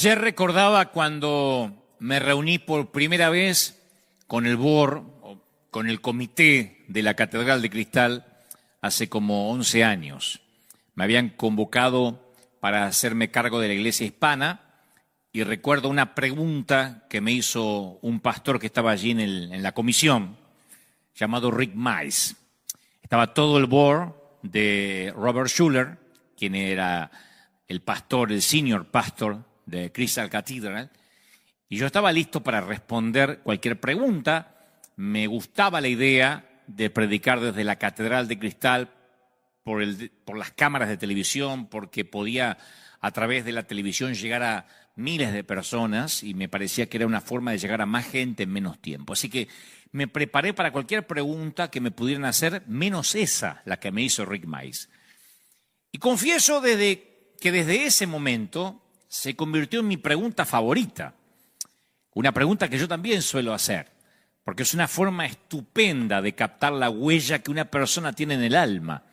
Ayer recordaba cuando me reuní por primera vez con el board, con el comité de la Catedral de Cristal, hace como 11 años. Me habían convocado para hacerme cargo de la iglesia hispana y recuerdo una pregunta que me hizo un pastor que estaba allí en la comisión, llamado Rick Mize. Estaba todo el board de Robert Schuller, quien era el pastor, el senior pastor de Crystal Cathedral, y yo estaba listo para responder cualquier pregunta. Me gustaba la idea de predicar desde la Catedral de Cristal por las cámaras de televisión, porque podía a través de la televisión llegar a miles de personas y me parecía que era una forma de llegar a más gente en menos tiempo. Así que me preparé para cualquier pregunta que me pudieran hacer, menos esa, la que me hizo Rick Mize. Y confieso que desde ese momento se convirtió en mi pregunta favorita. Una pregunta que yo también suelo hacer, porque es una forma estupenda de captar la huella que una persona tiene en el alma.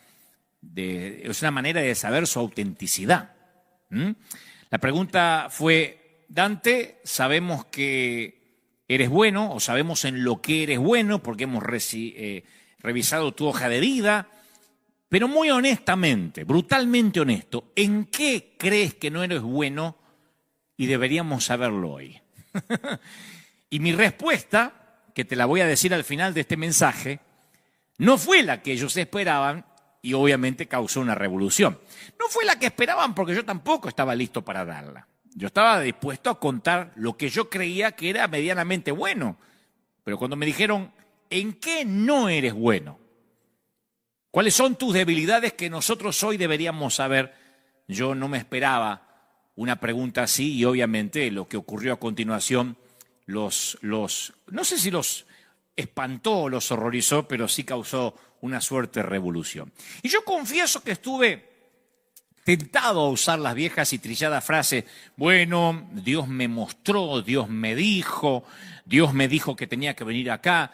Es una manera de saber su autenticidad. La pregunta fue: Dante, sabemos que eres bueno, o sabemos en lo que eres bueno, porque hemos revisado tu hoja de vida, pero muy honestamente, brutalmente honesto, ¿en qué crees que no eres bueno y deberíamos saberlo hoy? Y mi respuesta, que te la voy a decir al final de este mensaje, no fue la que ellos esperaban y obviamente causó una revolución. No fue la que esperaban porque yo tampoco estaba listo para darla. Yo estaba dispuesto a contar lo que yo creía que era medianamente bueno. Pero cuando me dijeron, ¿en qué no eres bueno? ¿Cuáles son tus debilidades que nosotros hoy deberíamos saber? Yo no me esperaba una pregunta así y obviamente lo que ocurrió a continuación no sé si los espantó o los horrorizó, pero sí causó una suerte de revolución. Y yo confieso que estuve tentado a usar las viejas y trilladas frases: bueno, Dios me mostró, Dios me dijo que tenía que venir acá.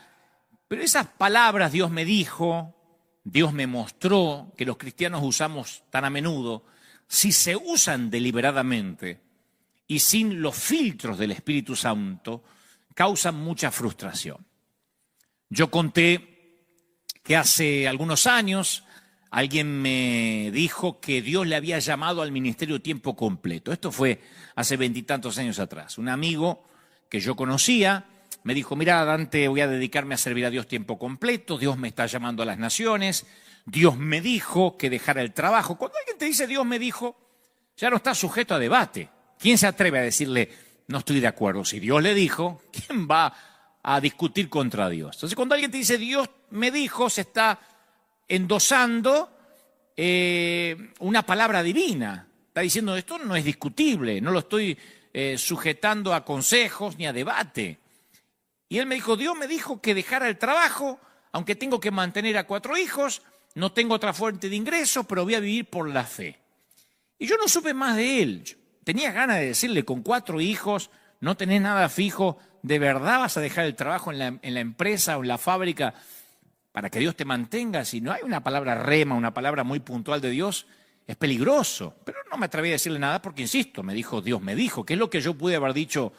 Pero esas palabras, Dios me dijo, Dios me mostró, que los cristianos usamos tan a menudo, si se usan deliberadamente y sin los filtros del Espíritu Santo, causan mucha frustración. Yo conté que hace algunos años alguien me dijo que Dios le había llamado al ministerio tiempo completo. Esto fue hace 20 y tantos años atrás. Un amigo que yo conocía me dijo: mira, Dante, voy a dedicarme a servir a Dios tiempo completo, Dios me está llamando a las naciones, Dios me dijo que dejara el trabajo. Cuando alguien te dice Dios me dijo, ya no está sujeto a debate. ¿Quién se atreve a decirle no estoy de acuerdo? Si Dios le dijo, ¿quién va a discutir contra Dios? Entonces, cuando alguien te dice Dios me dijo, se está endosando una palabra divina. Está diciendo, esto no es discutible, no lo estoy sujetando a consejos ni a debate. Y él me dijo, Dios me dijo que dejara el trabajo, aunque tengo que mantener a 4 hijos, no tengo otra fuente de ingresos, pero voy a vivir por la fe. Y yo no supe más de él. Tenía ganas de decirle, con 4 hijos, no tenés nada fijo, ¿de verdad vas a dejar el trabajo en la empresa o en la fábrica para que Dios te mantenga? Si no hay una palabra rema, una palabra muy puntual de Dios, es peligroso. Pero no me atreví a decirle nada porque, insisto, me dijo, Dios me dijo, que es lo que yo pude haber dicho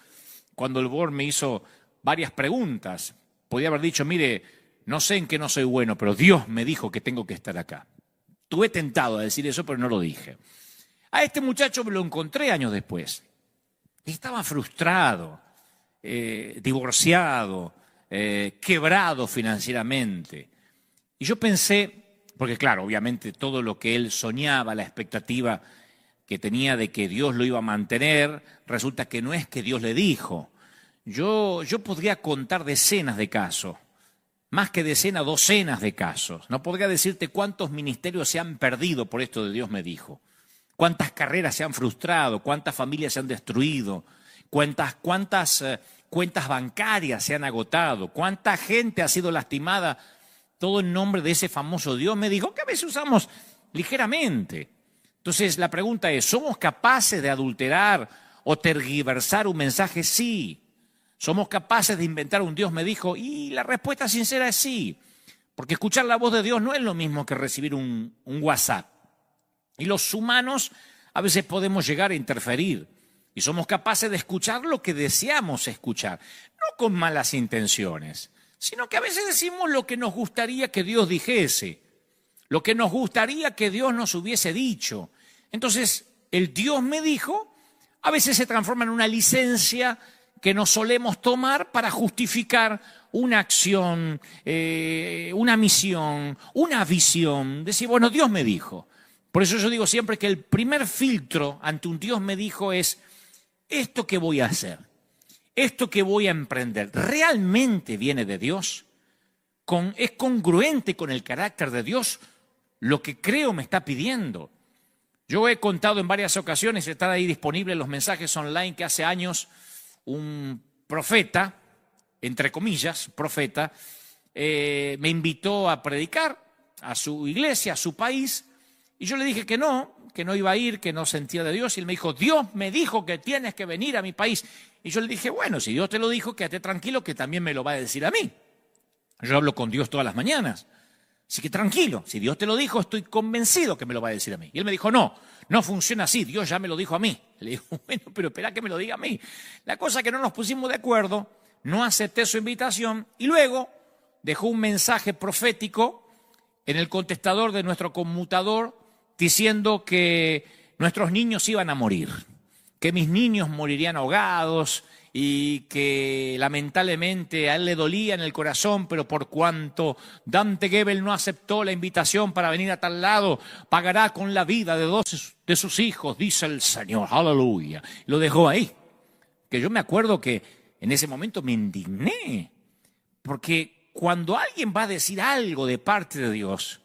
cuando el board me hizo varias preguntas. Podía haber dicho, mire, no sé en qué no soy bueno, pero Dios me dijo que tengo que estar acá. Tuve tentado a decir eso, pero no lo dije. A este muchacho me lo encontré años después. Estaba frustrado, divorciado, quebrado financieramente. Y yo pensé, porque claro, obviamente todo lo que él soñaba, la expectativa que tenía de que Dios lo iba a mantener, resulta que no es que Dios le dijo. Yo podría contar decenas de casos, más que decenas, docenas de casos. No podría decirte cuántos ministerios se han perdido por esto de Dios me dijo. Cuántas carreras se han frustrado, cuántas familias se han destruido, cuántas cuentas bancarias se han agotado, cuánta gente ha sido lastimada, todo en nombre de ese famoso Dios me dijo, que a veces usamos ligeramente. Entonces la pregunta es, ¿somos capaces de adulterar o tergiversar un mensaje? Sí. ¿Somos capaces de inventar un Dios me dijo? Y la respuesta sincera es sí. Porque escuchar la voz de Dios no es lo mismo que recibir un WhatsApp. Y los humanos a veces podemos llegar a interferir. Y somos capaces de escuchar lo que deseamos escuchar, no con malas intenciones, sino que a veces decimos lo que nos gustaría que Dios dijese, lo que nos gustaría que Dios nos hubiese dicho. Entonces, el Dios me dijo, a veces se transforma en una licencia que nos solemos tomar para justificar una acción, una misión, una visión. Decir, bueno, Dios me dijo. Por eso yo digo siempre que el primer filtro ante un Dios me dijo es, esto que voy a hacer, esto que voy a emprender, ¿realmente viene de Dios? ¿Es congruente con el carácter de Dios lo que creo me está pidiendo? Yo he contado en varias ocasiones, están ahí disponibles los mensajes online, que hace años un profeta, entre comillas, profeta, me invitó a predicar a su iglesia, a su país, y yo le dije que no iba a ir, que no sentía de Dios, y él me dijo, Dios me dijo que tienes que venir a mi país. Y yo le dije, bueno, si Dios te lo dijo, quédate tranquilo que también me lo va a decir a mí. Yo hablo con Dios todas las mañanas. Así que tranquilo, si Dios te lo dijo, estoy convencido que me lo va a decir a mí. Y él me dijo, no funciona así, Dios ya me lo dijo a mí. Le digo, bueno, pero espera que me lo diga a mí. La cosa es que no nos pusimos de acuerdo, no acepté su invitación y luego dejó un mensaje profético en el contestador de nuestro conmutador diciendo que nuestros niños iban a morir, que mis niños morirían ahogados y que lamentablemente a él le dolía en el corazón, pero por cuanto Dante Gebel no aceptó la invitación para venir a tal lado, pagará con la vida de 2 de sus hijos, dice el Señor, aleluya. Lo dejó ahí, que yo me acuerdo que en ese momento me indigné, porque cuando alguien va a decir algo de parte de Dios,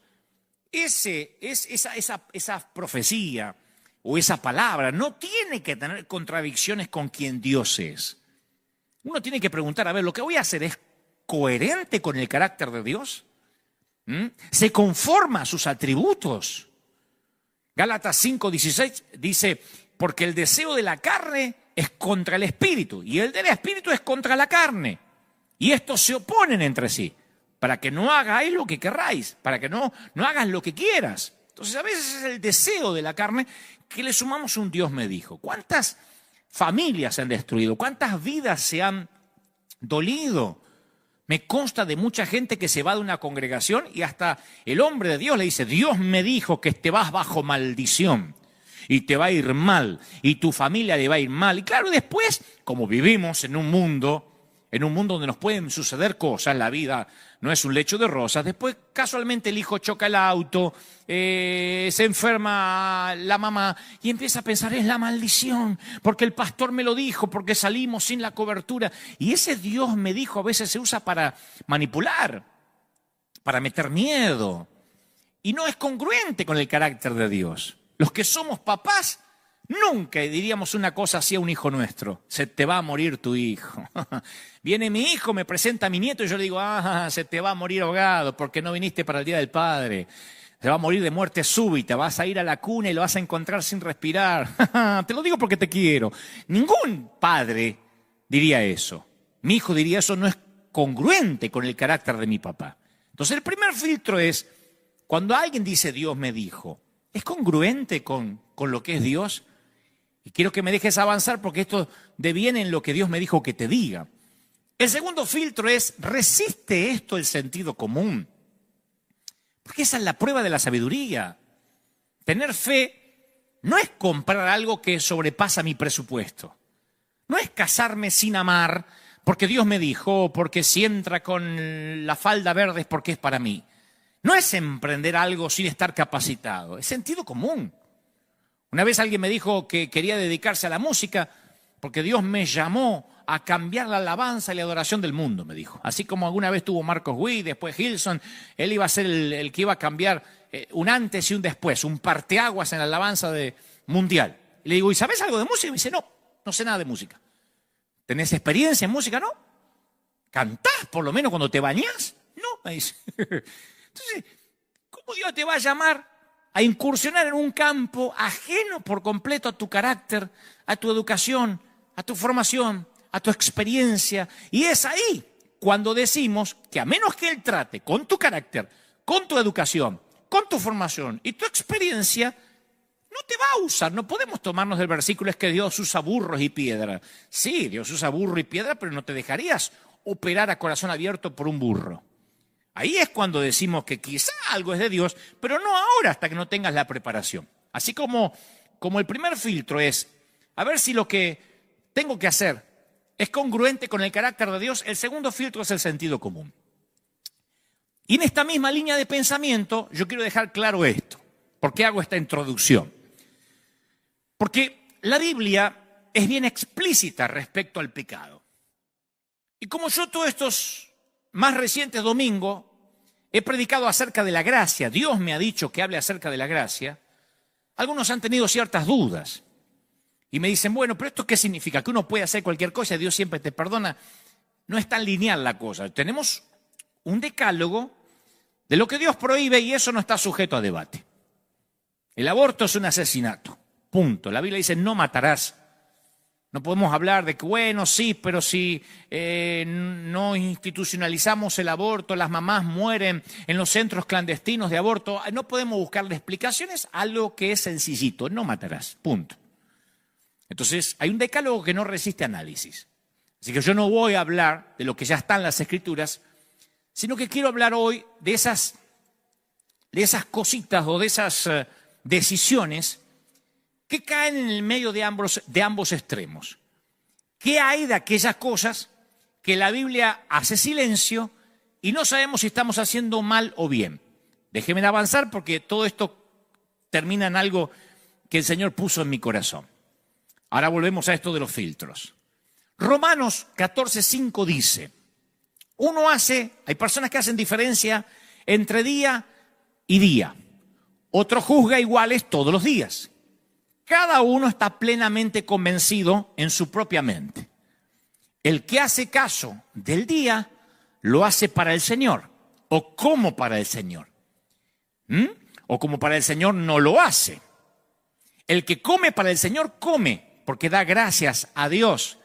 esa profecía o esa palabra no tiene que tener contradicciones con quien Dios es. Uno tiene que preguntar, a ver, ¿lo que voy a hacer es coherente con el carácter de Dios? ¿Se conforma a sus atributos? Gálatas 5:16 dice, porque el deseo de la carne es contra el espíritu y el del espíritu es contra la carne. Y estos se oponen entre sí, para que no hagáis lo que querráis, para que no hagas lo que quieras. Entonces a veces es el deseo de la carne que le sumamos un Dios me dijo. ¿Cuántas familias se han destruido? ¿Cuántas vidas se han dolido? Me consta de mucha gente que se va de una congregación y hasta el hombre de Dios le dice, Dios me dijo que te vas bajo maldición y te va a ir mal y tu familia le va a ir mal. Y claro, después, como vivimos en un mundo donde nos pueden suceder cosas, la vida no es un lecho de rosas, después casualmente el hijo choca el auto, se enferma la mamá y empieza a pensar, es la maldición, porque el pastor me lo dijo, porque salimos sin la cobertura. Y ese Dios me dijo a veces se usa para manipular, para meter miedo, y no es congruente con el carácter de Dios. Los que somos papás, nunca diríamos una cosa así a un hijo nuestro. Se te va a morir tu hijo. Viene mi hijo, me presenta a mi nieto y yo le digo, se te va a morir ahogado porque no viniste para el Día del Padre. Se va a morir de muerte súbita, vas a ir a la cuna y lo vas a encontrar sin respirar. Te lo digo porque te quiero. Ningún padre diría eso. Mi hijo diría, eso no es congruente con el carácter de mi papá. Entonces el primer filtro es, cuando alguien dice Dios me dijo, ¿es congruente con lo que es Dios? Y quiero que me dejes avanzar porque esto deviene en lo que Dios me dijo que te diga. El segundo filtro es, ¿resiste esto el sentido común? Porque esa es la prueba de la sabiduría. Tener fe no es comprar algo que sobrepasa mi presupuesto. No es casarme sin amar porque Dios me dijo, porque si entra con la falda verde es porque es para mí. No es emprender algo sin estar capacitado, es sentido común. Una vez alguien me dijo que quería dedicarse a la música porque Dios me llamó a cambiar la alabanza y la adoración del mundo, me dijo. Así como alguna vez tuvo Marcos Witt, después Hilson, él iba a ser el que iba a cambiar un antes y un después, un parteaguas en la alabanza mundial. Y le digo, ¿y sabes algo de música? Y me dice, no sé nada de música. ¿Tenés experiencia en música? No. ¿Cantás por lo menos cuando te bañás? No, me dice. Entonces, ¿cómo Dios te va a llamar a incursionar en un campo ajeno por completo a tu carácter, a tu educación, a tu formación, a tu experiencia? Y es ahí cuando decimos que a menos que Él trate con tu carácter, con tu educación, con tu formación y tu experiencia, no te va a usar. No podemos tomarnos del versículo es que Dios usa burros y piedra. Sí, Dios usa burro y piedra, pero no te dejarías operar a corazón abierto por un burro. Ahí es cuando decimos que quizá algo es de Dios, pero no ahora hasta que no tengas la preparación. Así como el primer filtro es a ver si lo que tengo que hacer es congruente con el carácter de Dios, el segundo filtro es el sentido común. Y en esta misma línea de pensamiento yo quiero dejar claro esto. ¿Por qué hago esta introducción? Porque la Biblia es bien explícita respecto al pecado. Y como yo todos estos más recientes domingos he predicado acerca de la gracia, Dios me ha dicho que hable acerca de la gracia, algunos han tenido ciertas dudas. Y me dicen, bueno, pero ¿esto qué significa? ¿Que uno puede hacer cualquier cosa y Dios siempre te perdona? No es tan lineal la cosa. Tenemos un decálogo de lo que Dios prohíbe y eso no está sujeto a debate. El aborto es un asesinato, punto. La Biblia dice, no matarás. No podemos hablar de que, bueno, sí, pero si no institucionalizamos el aborto, las mamás mueren en los centros clandestinos de aborto. No podemos buscarle explicaciones a lo que es sencillito, no matarás, punto. Entonces, hay un decálogo que no resiste análisis. Así que yo no voy a hablar de lo que ya está en las Escrituras, sino que quiero hablar hoy de esas cositas o de esas decisiones que caen en el medio de ambos extremos. ¿Qué hay de aquellas cosas que la Biblia hace silencio y no sabemos si estamos haciendo mal o bien? Déjenme avanzar porque todo esto termina en algo que el Señor puso en mi corazón. Ahora volvemos a esto de los filtros. Romanos 14:5 dice, hay personas que hacen diferencia entre día y día. Otro juzga iguales todos los días. Cada uno está plenamente convencido en su propia mente. El que hace caso del día, lo hace para el Señor, o como para el Señor. O como para el Señor no lo hace. El que come para el Señor, come, porque da gracias a Dios.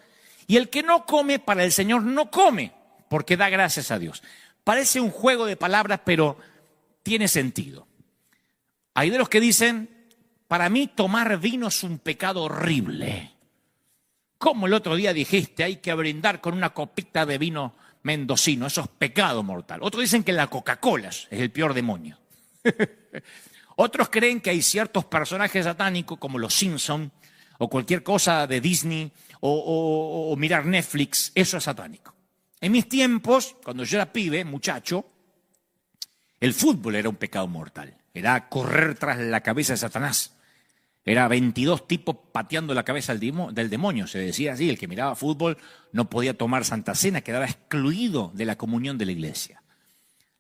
Y el que no come para el Señor, no come, porque da gracias a Dios. Parece un juego de palabras, pero tiene sentido. Hay de los que dicen, para mí tomar vino es un pecado horrible. Como el otro día dijiste, hay que brindar con una copita de vino mendocino, eso es pecado mortal. Otros dicen que la Coca-Cola es el peor demonio. Otros creen que hay ciertos personajes satánicos como los Simpson o cualquier cosa de Disney o mirar Netflix, eso es satánico. En mis tiempos, cuando yo era pibe, muchacho, el fútbol era un pecado mortal. Era correr tras la cabeza de Satanás. Era 22 tipos pateando la cabeza del demonio, se decía así. El que miraba fútbol no podía tomar Santa Cena, quedaba excluido de la comunión de la iglesia.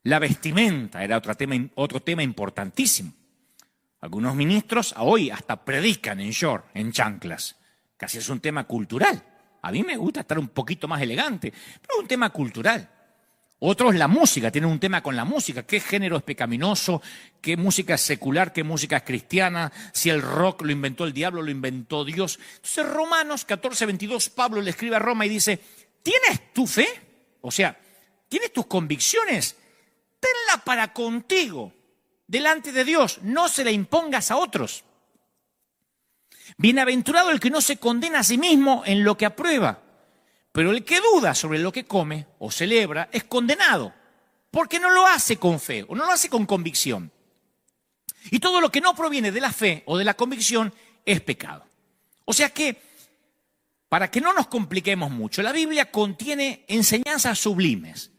La vestimenta era otro tema importantísimo. Algunos ministros hoy hasta predican en short, en chanclas. Casi es un tema cultural. A mí me gusta estar un poquito más elegante, pero es un tema cultural. Otros la música, tienen un tema con la música. ¿Qué género es pecaminoso? ¿Qué música es secular? ¿Qué música es cristiana? Si el rock lo inventó el diablo, lo inventó Dios. Entonces Romanos 14:22, Pablo le escribe a Roma y dice, ¿tienes tu fe? O sea, ¿tienes tus convicciones? Tenla para contigo, delante de Dios. No se la impongas a otros. Bienaventurado el que no se condena a sí mismo en lo que aprueba. Pero el que duda sobre lo que come o celebra es condenado, porque no lo hace con fe o no lo hace con convicción. Y todo lo que no proviene de la fe o de la convicción es pecado. O sea que, para que no nos compliquemos mucho, la Biblia contiene enseñanzas sublimes,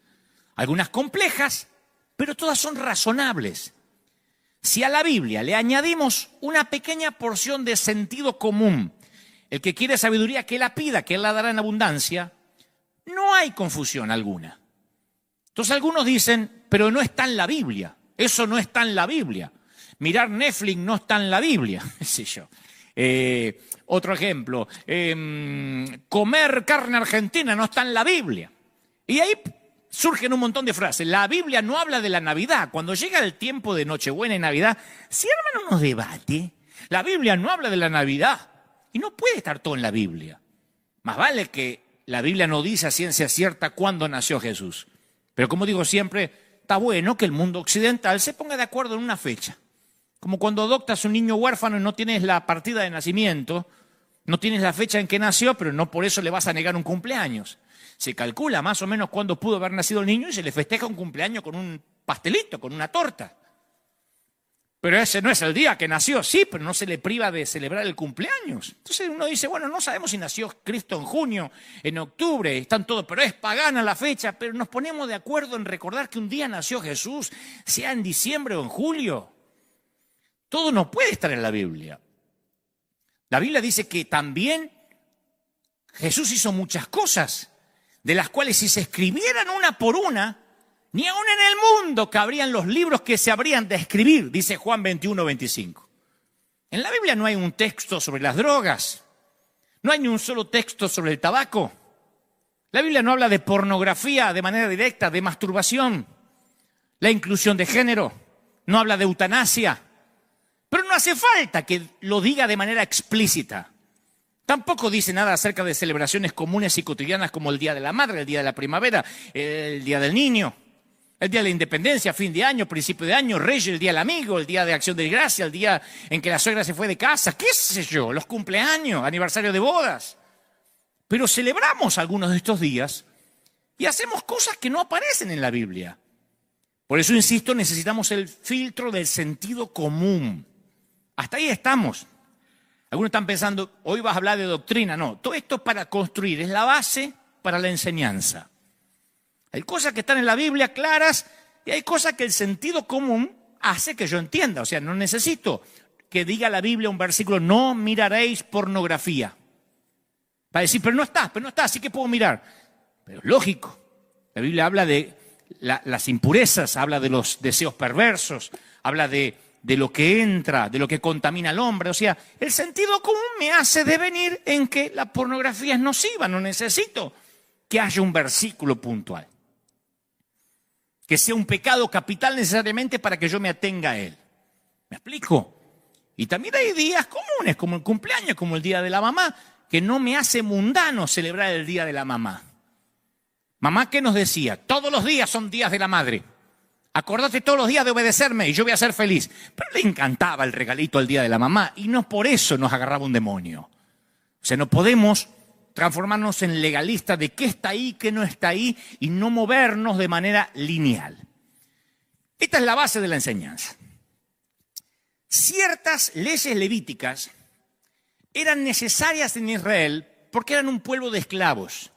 algunas complejas, pero todas son razonables. Si a la Biblia le añadimos una pequeña porción de sentido común, el que quiere sabiduría, que la pida, que Él la dará en abundancia, no hay confusión alguna. Entonces algunos dicen, pero no está en la Biblia, eso no está en la Biblia. Mirar Netflix no está en la Biblia, qué sé yo. Otro ejemplo, comer carne argentina no está en la Biblia. Y ahí surgen un montón de frases. La Biblia no habla de la Navidad. Cuando llega el tiempo de Nochebuena y Navidad, se arman unos debates. La Biblia no habla de la Navidad. Y no puede estar todo en la Biblia. Más vale que la Biblia no dice a ciencia cierta cuándo nació Jesús. Pero como digo siempre, está bueno que el mundo occidental se ponga de acuerdo en una fecha. Como cuando adoptas un niño huérfano y no tienes la partida de nacimiento, no tienes la fecha en que nació, pero no por eso le vas a negar un cumpleaños. Se calcula más o menos cuándo pudo haber nacido el niño y se le festeja un cumpleaños con un pastelito, con una torta. Pero ese no es el día que nació, sí, pero no se le priva de celebrar el cumpleaños. Entonces uno dice, bueno, no sabemos si nació Cristo en junio, en octubre, están todos, pero es pagana la fecha, pero nos ponemos de acuerdo en recordar que un día nació Jesús, sea en diciembre o en julio. Todo no puede estar en la Biblia. La Biblia dice que también Jesús hizo muchas cosas, de las cuales si se escribieran una por una, ni aun en el mundo cabrían los libros que se habrían de escribir, dice Juan 21:25. En la Biblia no hay un texto sobre las drogas, no hay ni un solo texto sobre el tabaco. La Biblia no habla de pornografía de manera directa, de masturbación, la inclusión de género, no habla de eutanasia, pero no hace falta que lo diga de manera explícita. Tampoco dice nada acerca de celebraciones comunes y cotidianas como el Día de la Madre, el Día de la Primavera, el Día del Niño, el Día de la Independencia, fin de año, principio de año, Reyes, el Día del Amigo, el Día de Acción de Gracia, el día en que la suegra se fue de casa, qué sé yo, los cumpleaños, aniversario de bodas. Pero celebramos algunos de estos días y hacemos cosas que no aparecen en la Biblia. Por eso, insisto, necesitamos el filtro del sentido común. Hasta ahí estamos. Algunos están pensando, hoy vas a hablar de doctrina. No, todo esto es para construir, es la base para la enseñanza. Hay cosas que están en la Biblia claras y hay cosas que el sentido común hace que yo entienda. O sea, no necesito que diga la Biblia un versículo, no miraréis pornografía. Para decir, pero no está, así que puedo mirar. Pero es lógico. La Biblia habla de las impurezas, habla de los deseos perversos, habla de lo que entra, de lo que contamina al hombre. O sea, el sentido común me hace devenir en que la pornografía es nociva. No necesito que haya un versículo puntual, que sea un pecado capital necesariamente para que yo me atenga a él. ¿Me explico? Y también hay días comunes, como el cumpleaños, como el Día de la Mamá, que no me hace mundano celebrar el Día de la Mamá. Mamá, ¿qué nos decía? Todos los días son días de la madre. Acordate todos los días de obedecerme y yo voy a ser feliz. Pero le encantaba el regalito al Día de la Mamá y no por eso nos agarraba un demonio. O sea, no podemos transformarnos en legalistas de qué está ahí, qué no está ahí y no movernos de manera lineal. Esta es la base de la enseñanza. Ciertas leyes levíticas eran necesarias en Israel porque eran un pueblo de esclavos.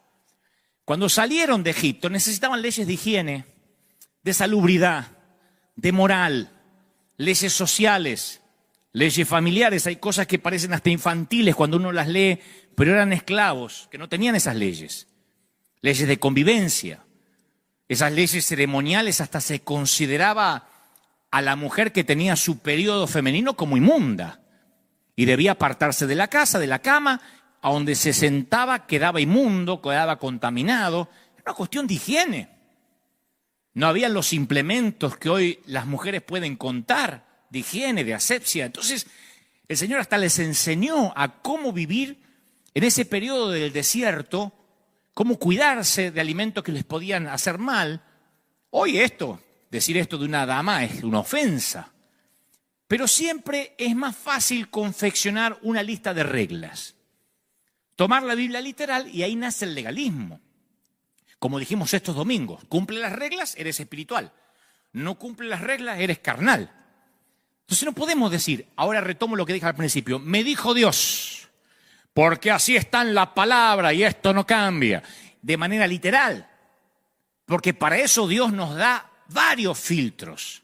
Cuando salieron de Egipto necesitaban leyes de higiene, de salubridad, de moral, leyes sociales, leyes familiares. Hay cosas que parecen hasta infantiles cuando uno las lee, pero eran esclavos que no tenían esas leyes. Leyes de convivencia. Esas leyes ceremoniales hasta se consideraba a la mujer que tenía su periodo femenino como inmunda y debía apartarse de la casa, de la cama, a donde se sentaba quedaba inmundo, quedaba contaminado. Era una cuestión de higiene. No había los implementos que hoy las mujeres pueden contar de higiene, de asepsia. Entonces, el Señor hasta les enseñó a cómo vivir en ese periodo del desierto, cómo cuidarse de alimentos que les podían hacer mal. Hoy decir esto de una dama es una ofensa. Pero siempre es más fácil confeccionar una lista de reglas. Tomar la Biblia literal y ahí nace el legalismo. Como dijimos estos domingos, cumple las reglas, eres espiritual. No cumple las reglas, eres carnal. Entonces no podemos decir, ahora retomo lo que dije al principio, me dijo Dios, porque así está en la palabra y esto no cambia, de manera literal. Porque para eso Dios nos da varios filtros.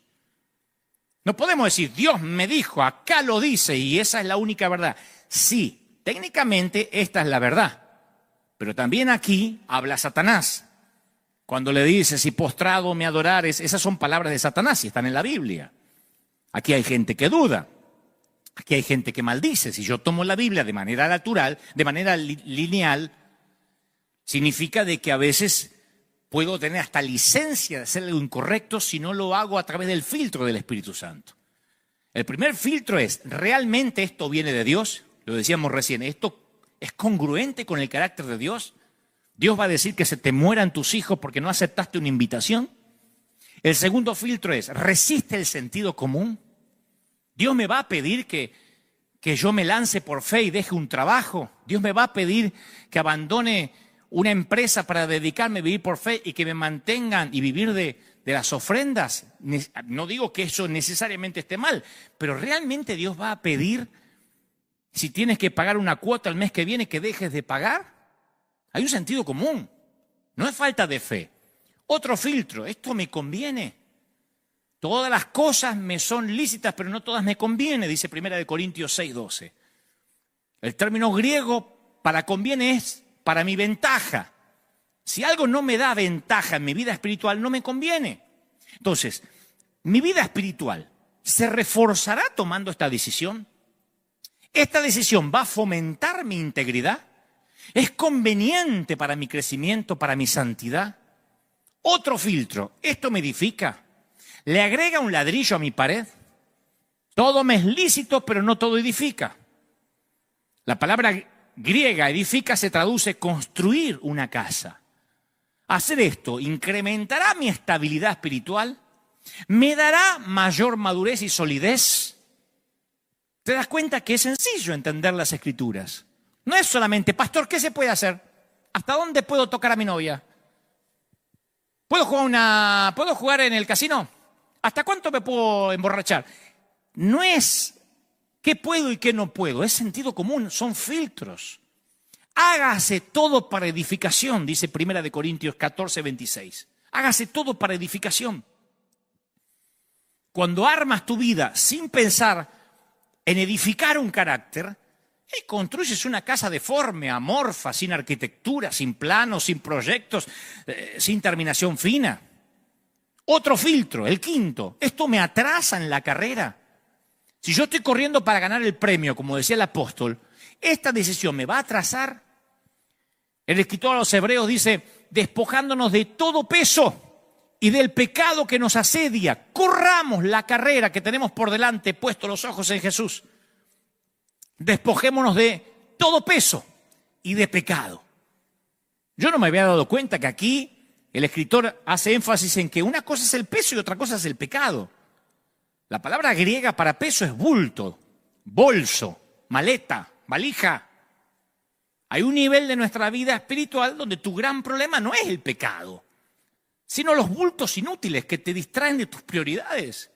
No podemos decir, Dios me dijo, acá lo dice y esa es la única verdad. Sí, técnicamente esta es la verdad, pero también aquí habla Satanás. Cuando le dice, si postrado me adorares, esas son palabras de Satanás y están en la Biblia. Aquí hay gente que duda, aquí hay gente que maldice. Si yo tomo la Biblia de manera natural, de manera lineal, significa de que a veces puedo tener hasta licencia de hacer algo incorrecto si no lo hago a través del filtro del Espíritu Santo. El primer filtro es, ¿realmente esto viene de Dios? Lo decíamos recién, ¿esto es congruente con el carácter de Dios? ¿Dios va a decir que se te mueran tus hijos porque no aceptaste una invitación? El segundo filtro es, ¿resiste el sentido común? Dios me va a pedir que yo me lance por fe y deje un trabajo. Dios me va a pedir que abandone una empresa para dedicarme a vivir por fe y que me mantengan y vivir de las ofrendas. No digo que eso necesariamente esté mal, pero realmente Dios va a pedir, si tienes que pagar una cuota el mes que viene, que dejes de pagar. Hay un sentido común, no es falta de fe. Otro filtro, esto me conviene. Todas las cosas me son lícitas, pero no todas me conviene, dice 1 Corintios 6:12. El término griego para conviene es para mi ventaja. Si algo no me da ventaja en mi vida espiritual, no me conviene. Entonces, mi vida espiritual se reforzará tomando esta decisión. ¿Esta decisión va a fomentar mi integridad? ¿Es conveniente para mi crecimiento, para mi santidad? Otro filtro, ¿esto me edifica? ¿Le agrega un ladrillo a mi pared? Todo me es lícito, pero no todo edifica. La palabra griega edifica se traduce construir una casa. Hacer esto incrementará mi estabilidad espiritual, me dará mayor madurez y solidez. ¿Te das cuenta que es sencillo entender las Escrituras? No es solamente, pastor, ¿qué se puede hacer? ¿Hasta dónde puedo tocar a mi novia? ¿Puedo jugar en el casino? ¿Hasta cuánto me puedo emborrachar? No es qué puedo y qué no puedo, es sentido común, son filtros. Hágase todo para edificación, dice 1 Corintios 14:26. Hágase todo para edificación. Cuando armas tu vida sin pensar en edificar un carácter, construyes una casa deforme, amorfa, sin arquitectura, sin planos, sin proyectos, sin terminación fina. Otro filtro, el quinto, esto me atrasa en la carrera. Si yo estoy corriendo para ganar el premio, como decía el apóstol, esta decisión me va a atrasar. El escritor a los Hebreos dice, despojándonos de todo peso y del pecado que nos asedia, corramos la carrera que tenemos por delante, puesto los ojos en Jesús. Despojémonos de todo peso y de pecado. Yo no me había dado cuenta que aquí el escritor hace énfasis en que una cosa es el peso y otra cosa es el pecado. La palabra griega para peso es bulto, bolso, maleta, valija. Hay un nivel de nuestra vida espiritual donde tu gran problema no es el pecado, sino los bultos inútiles que te distraen de tus prioridades.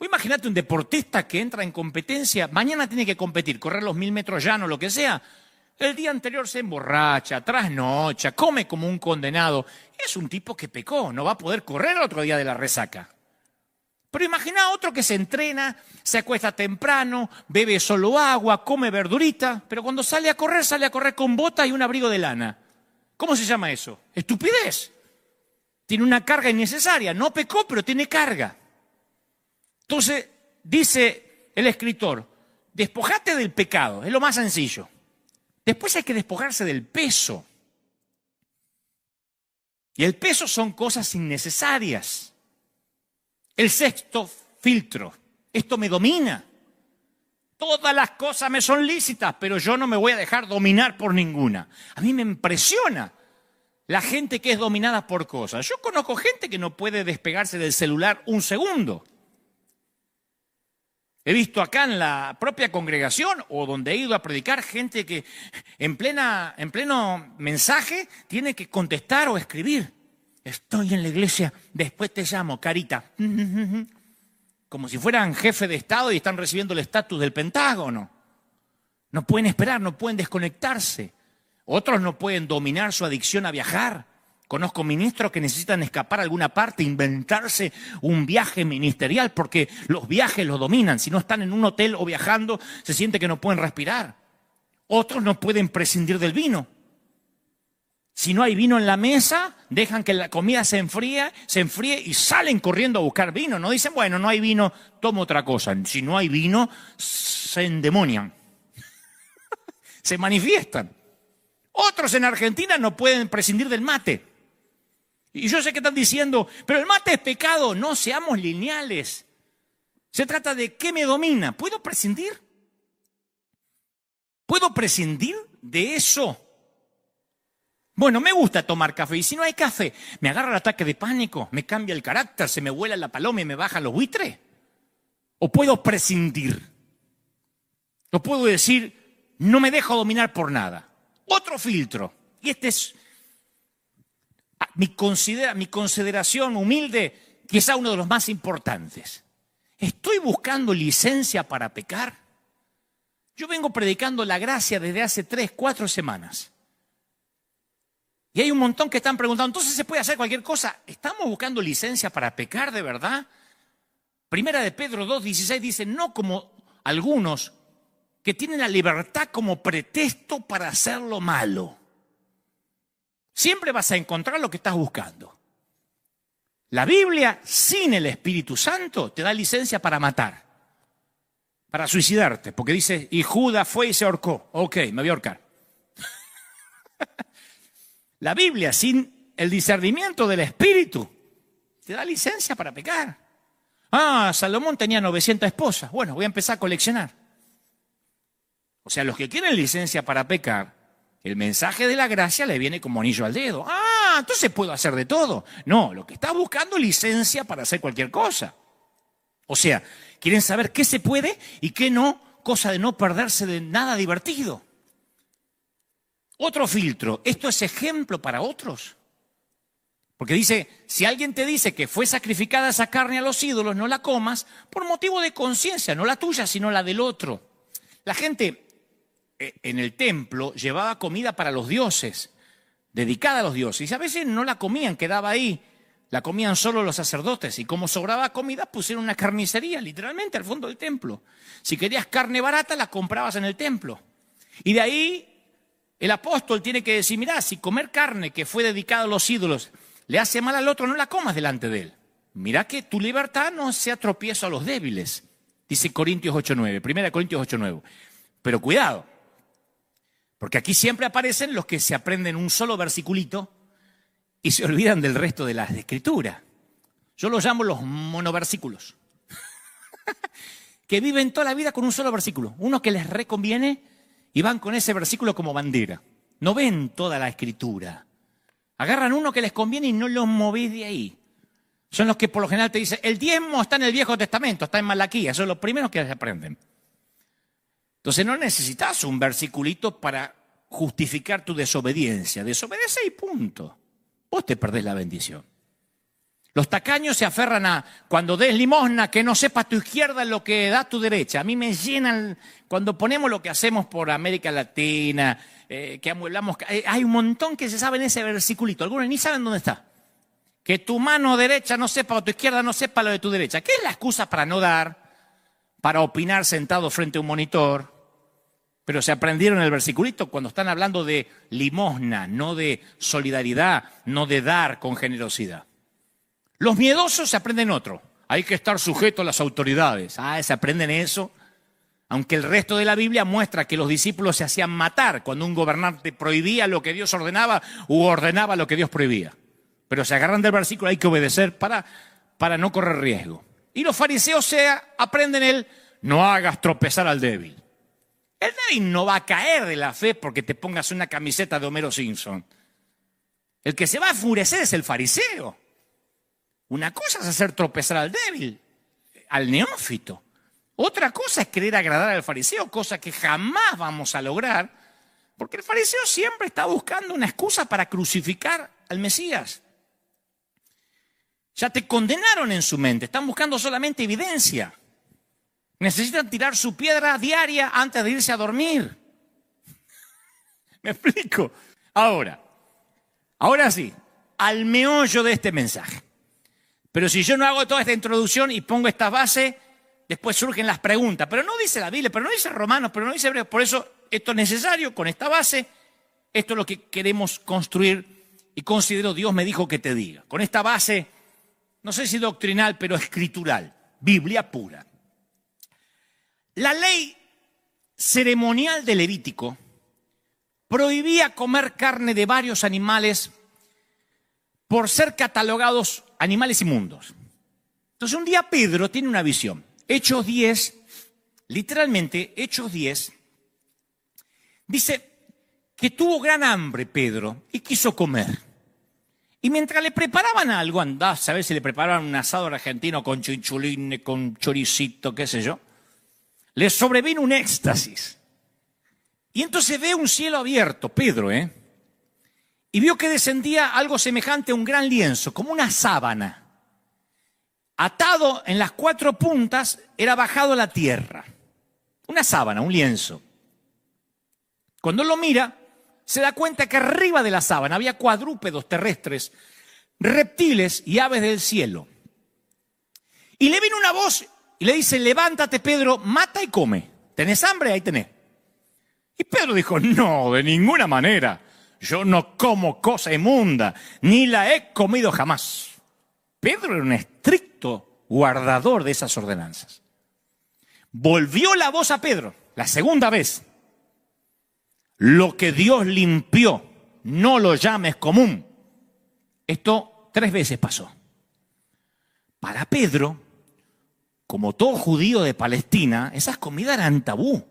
Imagínate un deportista que entra en competencia, mañana tiene que competir, correr los 1000 metros llanos, lo que sea. El día anterior se emborracha, trasnocha, come como un condenado. Es un tipo que pecó, no va a poder correr el otro día de la resaca. Pero imagina a otro que se entrena, se acuesta temprano, bebe solo agua, come verdurita, pero cuando sale a correr con botas y un abrigo de lana. ¿Cómo se llama eso? Estupidez. Tiene una carga innecesaria, no pecó, pero tiene carga. Entonces, dice el escritor, despojate del pecado, es lo más sencillo. Después hay que despojarse del peso. Y el peso son cosas innecesarias. El sexto filtro, esto me domina. Todas las cosas me son lícitas, pero yo no me voy a dejar dominar por ninguna. A mí me impresiona la gente que es dominada por cosas. Yo conozco gente que no puede despegarse del celular un segundo. He visto acá en la propia congregación o donde he ido a predicar gente que en pleno mensaje tiene que contestar o escribir. Estoy en la iglesia, después te llamo, carita. Como si fueran jefe de Estado y están recibiendo el estatus del Pentágono. No pueden esperar, no pueden desconectarse. Otros no pueden dominar su adicción a viajar. Conozco ministros que necesitan escapar a alguna parte, inventarse un viaje ministerial porque los viajes los dominan. Si no están en un hotel o viajando, se siente que no pueden respirar. Otros no pueden prescindir del vino. Si no hay vino en la mesa, dejan que la comida se enfríe y salen corriendo a buscar vino. No dicen, bueno, no hay vino, tomo otra cosa. Si no hay vino, se endemonian. Se manifiestan. Otros en Argentina no pueden prescindir del mate. Y yo sé que están diciendo, pero el mate es pecado. No, seamos lineales. Se trata de qué me domina. ¿Puedo prescindir? ¿Puedo prescindir de eso? Bueno, me gusta tomar café y si no hay café, me agarra el ataque de pánico, me cambia el carácter, se me vuela la paloma y me bajan los buitres. o puedo prescindir. O puedo decir, no me dejo dominar por nada. Otro filtro, y este es mi consideración humilde, quizá uno de los más importantes. ¿Estoy buscando licencia para pecar? Yo vengo predicando la gracia desde hace 3, 4 semanas. Y hay un montón que están preguntando, ¿entonces se puede hacer cualquier cosa? ¿Estamos buscando licencia para pecar de verdad? Primera de Pedro 2:16 dice, no como algunos que tienen la libertad como pretexto para hacer lo malo. Siempre vas a encontrar lo que estás buscando. La Biblia, sin el Espíritu Santo, te da licencia para matar, para suicidarte, porque dice, y Judas fue y se ahorcó. Ok, me voy a ahorcar. La Biblia, sin el discernimiento del Espíritu, te da licencia para pecar. Ah, Salomón tenía 900 esposas. Bueno, voy a empezar a coleccionar. O sea, los que quieren licencia para pecar, el mensaje de la gracia le viene como anillo al dedo. Ah, entonces puedo hacer de todo. No, lo que está buscando es licencia para hacer cualquier cosa. O sea, quieren saber qué se puede y qué no, cosa de no perderse de nada divertido. Otro filtro, ¿esto es ejemplo para otros? Porque dice, si alguien te dice que fue sacrificada esa carne a los ídolos, no la comas por motivo de conciencia, no la tuya, sino la del otro. La gente en el templo llevaba comida para los dioses, dedicada a los dioses, y a veces no la comían, quedaba ahí, la comían solo los sacerdotes, y como sobraba comida pusieron una carnicería, literalmente al fondo del templo. Si querías carne barata, la comprabas en el templo. Y de ahí el apóstol tiene que decir, mirá, si comer carne que fue dedicada a los ídolos le hace mal al otro, no la comas delante de él. Mirá que tu libertad no sea tropiezo a los débiles, dice Corintios 8:9, 1 Corintios 8:9. Pero cuidado, porque aquí siempre aparecen los que se aprenden un solo versiculito y se olvidan del resto de las escrituras. Yo los llamo los monoversículos, que viven toda la vida con un solo versículo, uno que les reconviene y van con ese versículo como bandera. No ven toda la escritura. Agarran uno que les conviene y no los movés de ahí. Son los que por lo general te dicen, el diezmo está en el Viejo Testamento, está en Malaquías, son los primeros que se aprenden. Entonces no necesitas un versiculito para justificar tu desobediencia. Desobedece y punto. Vos te perdés la bendición. Los tacaños se aferran a, cuando des limosna, que no sepa tu izquierda lo que da tu derecha. A mí me llenan, cuando ponemos lo que hacemos por América Latina, que amueblamos, hay un montón que se saben ese versiculito. Algunos ni saben dónde está. Que tu mano derecha no sepa o tu izquierda no sepa lo de tu derecha. ¿Qué es la excusa para no dar? Para opinar sentado frente a un monitor? Pero se aprendieron el versiculito cuando están hablando de limosna, no de solidaridad, no de dar con generosidad. Los miedosos se aprenden otro. Hay que estar sujeto a las autoridades. Se aprenden eso. Aunque el resto de la Biblia muestra que los discípulos se hacían matar cuando un gobernante prohibía lo que Dios ordenaba u ordenaba lo que Dios prohibía. Pero se agarran del versículo, hay que obedecer para no correr riesgo. Y los fariseos aprenden el no hagas tropezar al débil. El débil no va a caer de la fe porque te pongas una camiseta de Homero Simpson. El que se va a enfurecer es el fariseo. Una cosa es hacer tropezar al débil, al neófito. Otra cosa es querer agradar al fariseo, cosa que jamás vamos a lograr, porque el fariseo siempre está buscando una excusa para crucificar al Mesías. Ya te condenaron en su mente, están buscando solamente evidencia. Necesitan tirar su piedra diaria antes de irse a dormir. ¿Me explico? Ahora sí, al meollo de este mensaje. Pero si yo no hago toda esta introducción y pongo esta base, después surgen las preguntas. Pero no dice la Biblia, pero no dice Romanos, pero no dice Hebreos. Por eso esto es necesario, con esta base, esto es lo que queremos construir y considero Dios me dijo que te diga. Con esta base, no sé si doctrinal, pero escritural, Biblia pura. La ley ceremonial de Levítico prohibía comer carne de varios animales por ser catalogados animales inmundos. Entonces un día Pedro tiene una visión. Hechos 10, literalmente Hechos 10, dice que tuvo gran hambre Pedro y quiso comer. Y mientras le preparaban algo, andá a saber si le preparaban un asado argentino con chinchulines, con choricito, qué sé yo, le sobrevino un éxtasis. Y entonces ve un cielo abierto, Pedro, y vio que descendía algo semejante a un gran lienzo, como una sábana. Atado en las 4 puntas, era bajado a la tierra. Una sábana, un lienzo. Cuando lo mira, se da cuenta que arriba de la sábana había cuadrúpedos terrestres, reptiles y aves del cielo. Y le vino una voz y le dice: levántate, Pedro, mata y come. ¿Tenés hambre? Ahí tenés. Y Pedro dijo: no, de ninguna manera. Yo no como cosa inmunda, ni la he comido jamás. Pedro era un estricto guardador de esas ordenanzas. Volvió la voz a Pedro, la segunda vez. Lo que Dios limpió, no lo llames común. Esto 3 veces pasó. Para Pedro, como todo judío de Palestina, esas comidas eran tabú,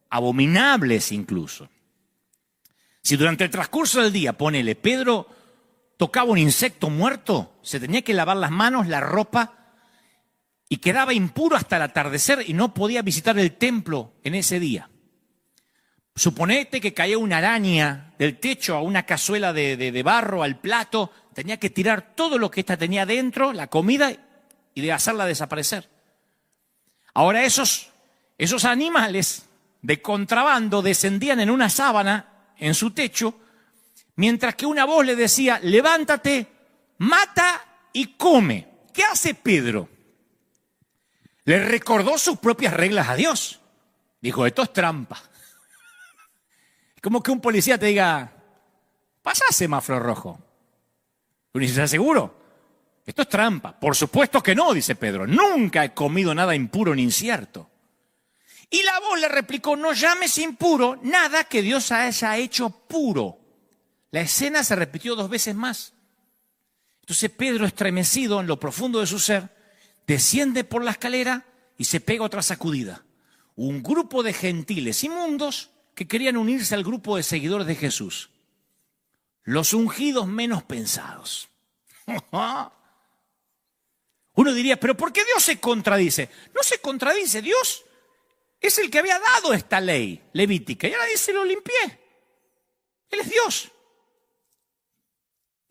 abominables incluso. Si durante el transcurso del día, ponele, Pedro tocaba un insecto muerto, se tenía que lavar las manos, la ropa, y quedaba impuro hasta el atardecer y no podía visitar el templo en ese día. Suponete que caía una araña del techo a una cazuela de barro, al plato, tenía que tirar todo lo que ésta tenía dentro, la comida, y de hacerla desaparecer. Ahora esos animales de contrabando descendían en una sábana en su techo, mientras que una voz le decía: levántate, mata y come. ¿Qué hace Pedro? Le recordó sus propias reglas a Dios. Dijo: esto es trampa. Es como que un policía te diga: pasa semáforo rojo. Uno dice: ¿estás seguro? Esto es trampa. Por supuesto que no, dice Pedro. Nunca he comido nada impuro ni incierto. Y la voz le replicó: no llames impuro nada que Dios haya hecho puro. La escena se repitió 2 veces más. Entonces Pedro, estremecido en lo profundo de su ser, desciende por la escalera y se pega otra sacudida. Un grupo de gentiles inmundos que querían unirse al grupo de seguidores de Jesús. Los ungidos menos pensados. Uno diría: ¿pero por qué Dios se contradice? No se contradice, Dios es el que había dado esta ley levítica y ahora dice: lo limpié. Él es Dios.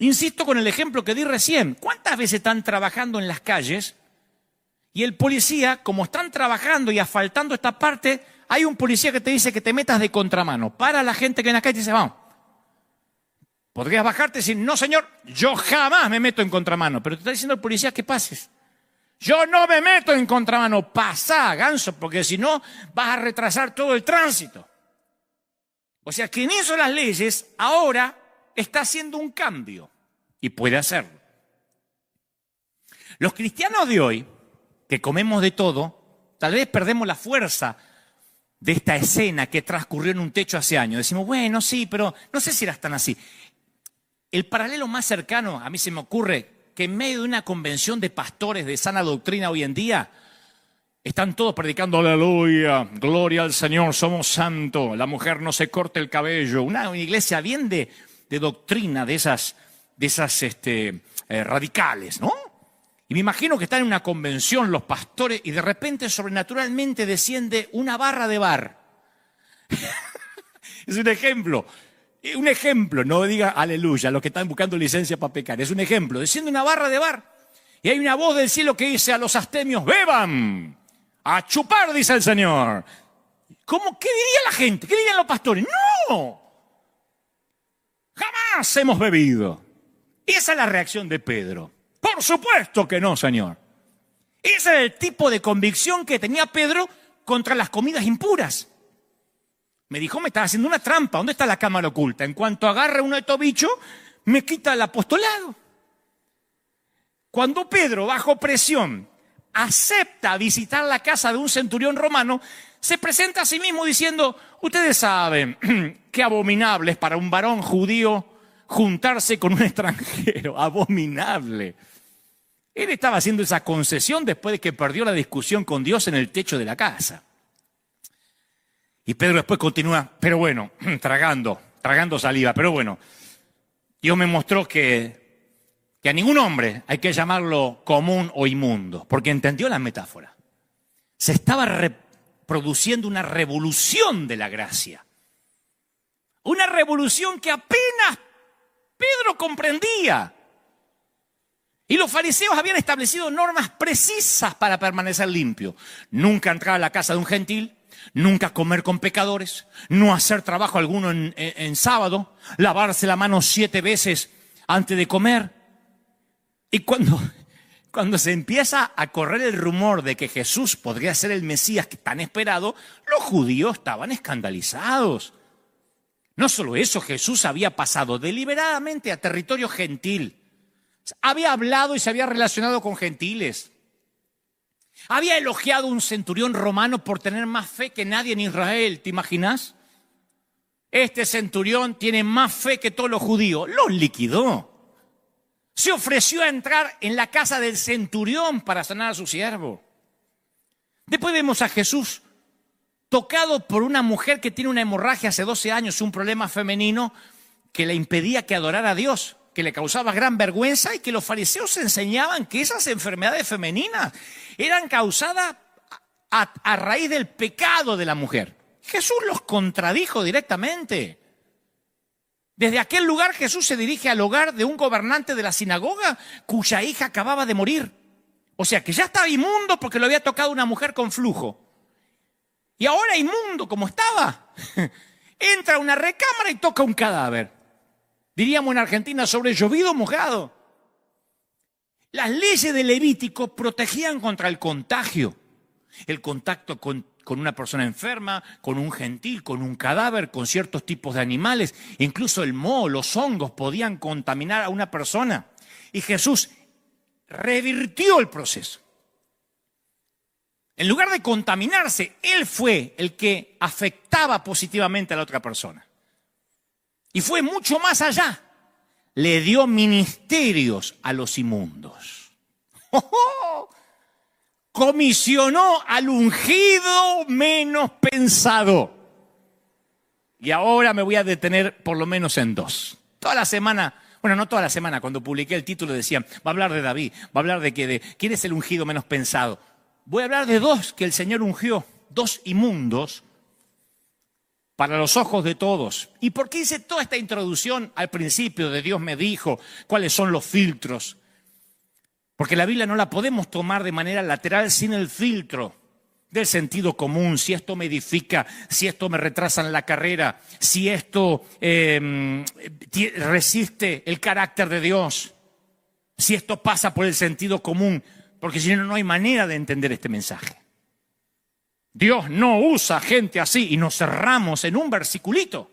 Insisto con el ejemplo que di recién. ¿Cuántas veces están trabajando en las calles y el policía, como están trabajando y asfaltando esta parte, hay un policía que te dice que te metas de contramano? Para la gente que en la calle y dice: vamos. Podrías bajarte y decir: no, señor, yo jamás me meto en contramano. Pero te está diciendo el policía que pases. Yo no me meto en contramano. Pasá, ganso, porque si no vas a retrasar todo el tránsito. O sea, quien hizo las leyes ahora está haciendo un cambio y puede hacerlo. Los cristianos de hoy, que comemos de todo, tal vez perdemos la fuerza de esta escena que transcurrió en un techo hace años. Decimos: bueno, sí, pero no sé si eras tan así. El paralelo más cercano a mí se me ocurre que en medio de una convención de pastores de sana doctrina hoy en día, están todos predicando: aleluya, gloria al Señor, somos santos, la mujer no se corte el cabello. Una iglesia bien de doctrina, de esas radicales, ¿no? Y me imagino que están en una convención los pastores y de repente sobrenaturalmente desciende una barra de bar. Es un ejemplo, no diga aleluya, los que están buscando licencia para pecar. Es un ejemplo, desciende una barra de bar y hay una voz del cielo que dice a los astemios: beban, a chupar, dice el Señor. ¿Cómo? ¿Qué diría la gente? ¿Qué dirían los pastores? ¡No! Jamás hemos bebido. Y esa es la reacción de Pedro. Por supuesto que no, Señor. Ese es el tipo de convicción que tenía Pedro contra las comidas impuras. Me dijo: me estás haciendo una trampa. ¿Dónde está la cámara oculta? En cuanto agarre uno de estos bichos, me quita el apostolado. Cuando Pedro, bajo presión, acepta visitar la casa de un centurión romano, se presenta a sí mismo diciendo: ustedes saben qué abominable es para un varón judío juntarse con un extranjero. Abominable. Él estaba haciendo esa concesión después de que perdió la discusión con Dios en el techo de la casa. Y Pedro después continúa: pero bueno, tragando saliva, pero bueno, Dios me mostró que que a ningún hombre hay que llamarlo común o inmundo, porque entendió la metáfora. Se estaba produciendo una revolución de la gracia. Una revolución que apenas Pedro comprendía. Y los fariseos habían establecido normas precisas para permanecer limpio. Nunca entrar a la casa de un gentil, nunca comer con pecadores, no hacer trabajo alguno en sábado, lavarse la mano 7 veces antes de comer. Y cuando se empieza a correr el rumor de que Jesús podría ser el Mesías tan esperado, los judíos estaban escandalizados. No solo eso, Jesús había pasado deliberadamente a territorio gentil. Había hablado y se había relacionado con gentiles. Había elogiado a un centurión romano por tener más fe que nadie en Israel, ¿te imaginas? Este centurión tiene más fe que todos los judíos. Los liquidó. Se ofreció a entrar en la casa del centurión para sanar a su siervo. Después vemos a Jesús tocado por una mujer que tiene una hemorragia hace 12 años, un problema femenino que le impedía que adorara a Dios, que le causaba gran vergüenza y que los fariseos enseñaban que esas enfermedades femeninas eran causadas a raíz del pecado de la mujer. Jesús los contradijo directamente. Desde aquel lugar Jesús se dirige al hogar de un gobernante de la sinagoga cuya hija acababa de morir. O sea que ya estaba inmundo porque lo había tocado una mujer con flujo. Y ahora inmundo como estaba, entra a una recámara y toca un cadáver. Diríamos en Argentina, sobre llovido mojado. Las leyes de Levítico protegían contra el contagio. El contacto con una persona enferma, con un gentil, con un cadáver, con ciertos tipos de animales. Incluso el moho, los hongos podían contaminar a una persona. Y Jesús revirtió el proceso. En lugar de contaminarse, Él fue el que afectaba positivamente a la otra persona. Y fue mucho más allá. Le dio ministerios a los inmundos. ¡Oh, oh! Comisionó al ungido menos pensado. Y ahora me voy a detener por lo menos en 2. Toda la semana, bueno, no toda la semana, cuando publiqué el título decían, va a hablar de David, va a hablar de quién es el ungido menos pensado. Voy a hablar de 2 que el Señor ungió, 2 inmundos para los ojos de todos. ¿Y por qué hice toda esta introducción al principio de Dios me dijo cuáles son los filtros? Porque la Biblia no la podemos tomar de manera lateral sin el filtro del sentido común. Si esto me edifica, si esto me retrasa en la carrera, si esto resiste el carácter de Dios, si esto pasa por el sentido común, porque si no, no hay manera de entender este mensaje. Dios no usa gente así y nos cerramos en un versiculito.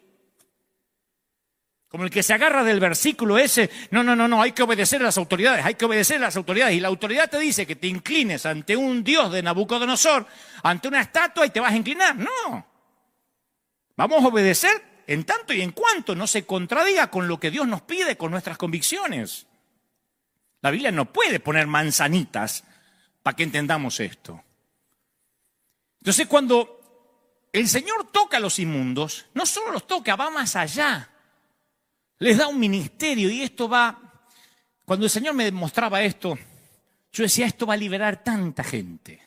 Como el que se agarra del versículo ese, no, hay que obedecer a las autoridades, hay que obedecer a las autoridades. Y la autoridad te dice que te inclines ante un dios de Nabucodonosor, ante una estatua y te vas a inclinar. No. Vamos a obedecer en tanto y en cuanto no se contradiga con lo que Dios nos pide, con nuestras convicciones. La Biblia no puede poner manzanitas para que entendamos esto. Entonces, cuando el Señor toca a los inmundos, no solo los toca, va más allá. Les da un ministerio y esto va... Cuando el Señor me mostraba esto, yo decía, esto va a liberar tanta gente.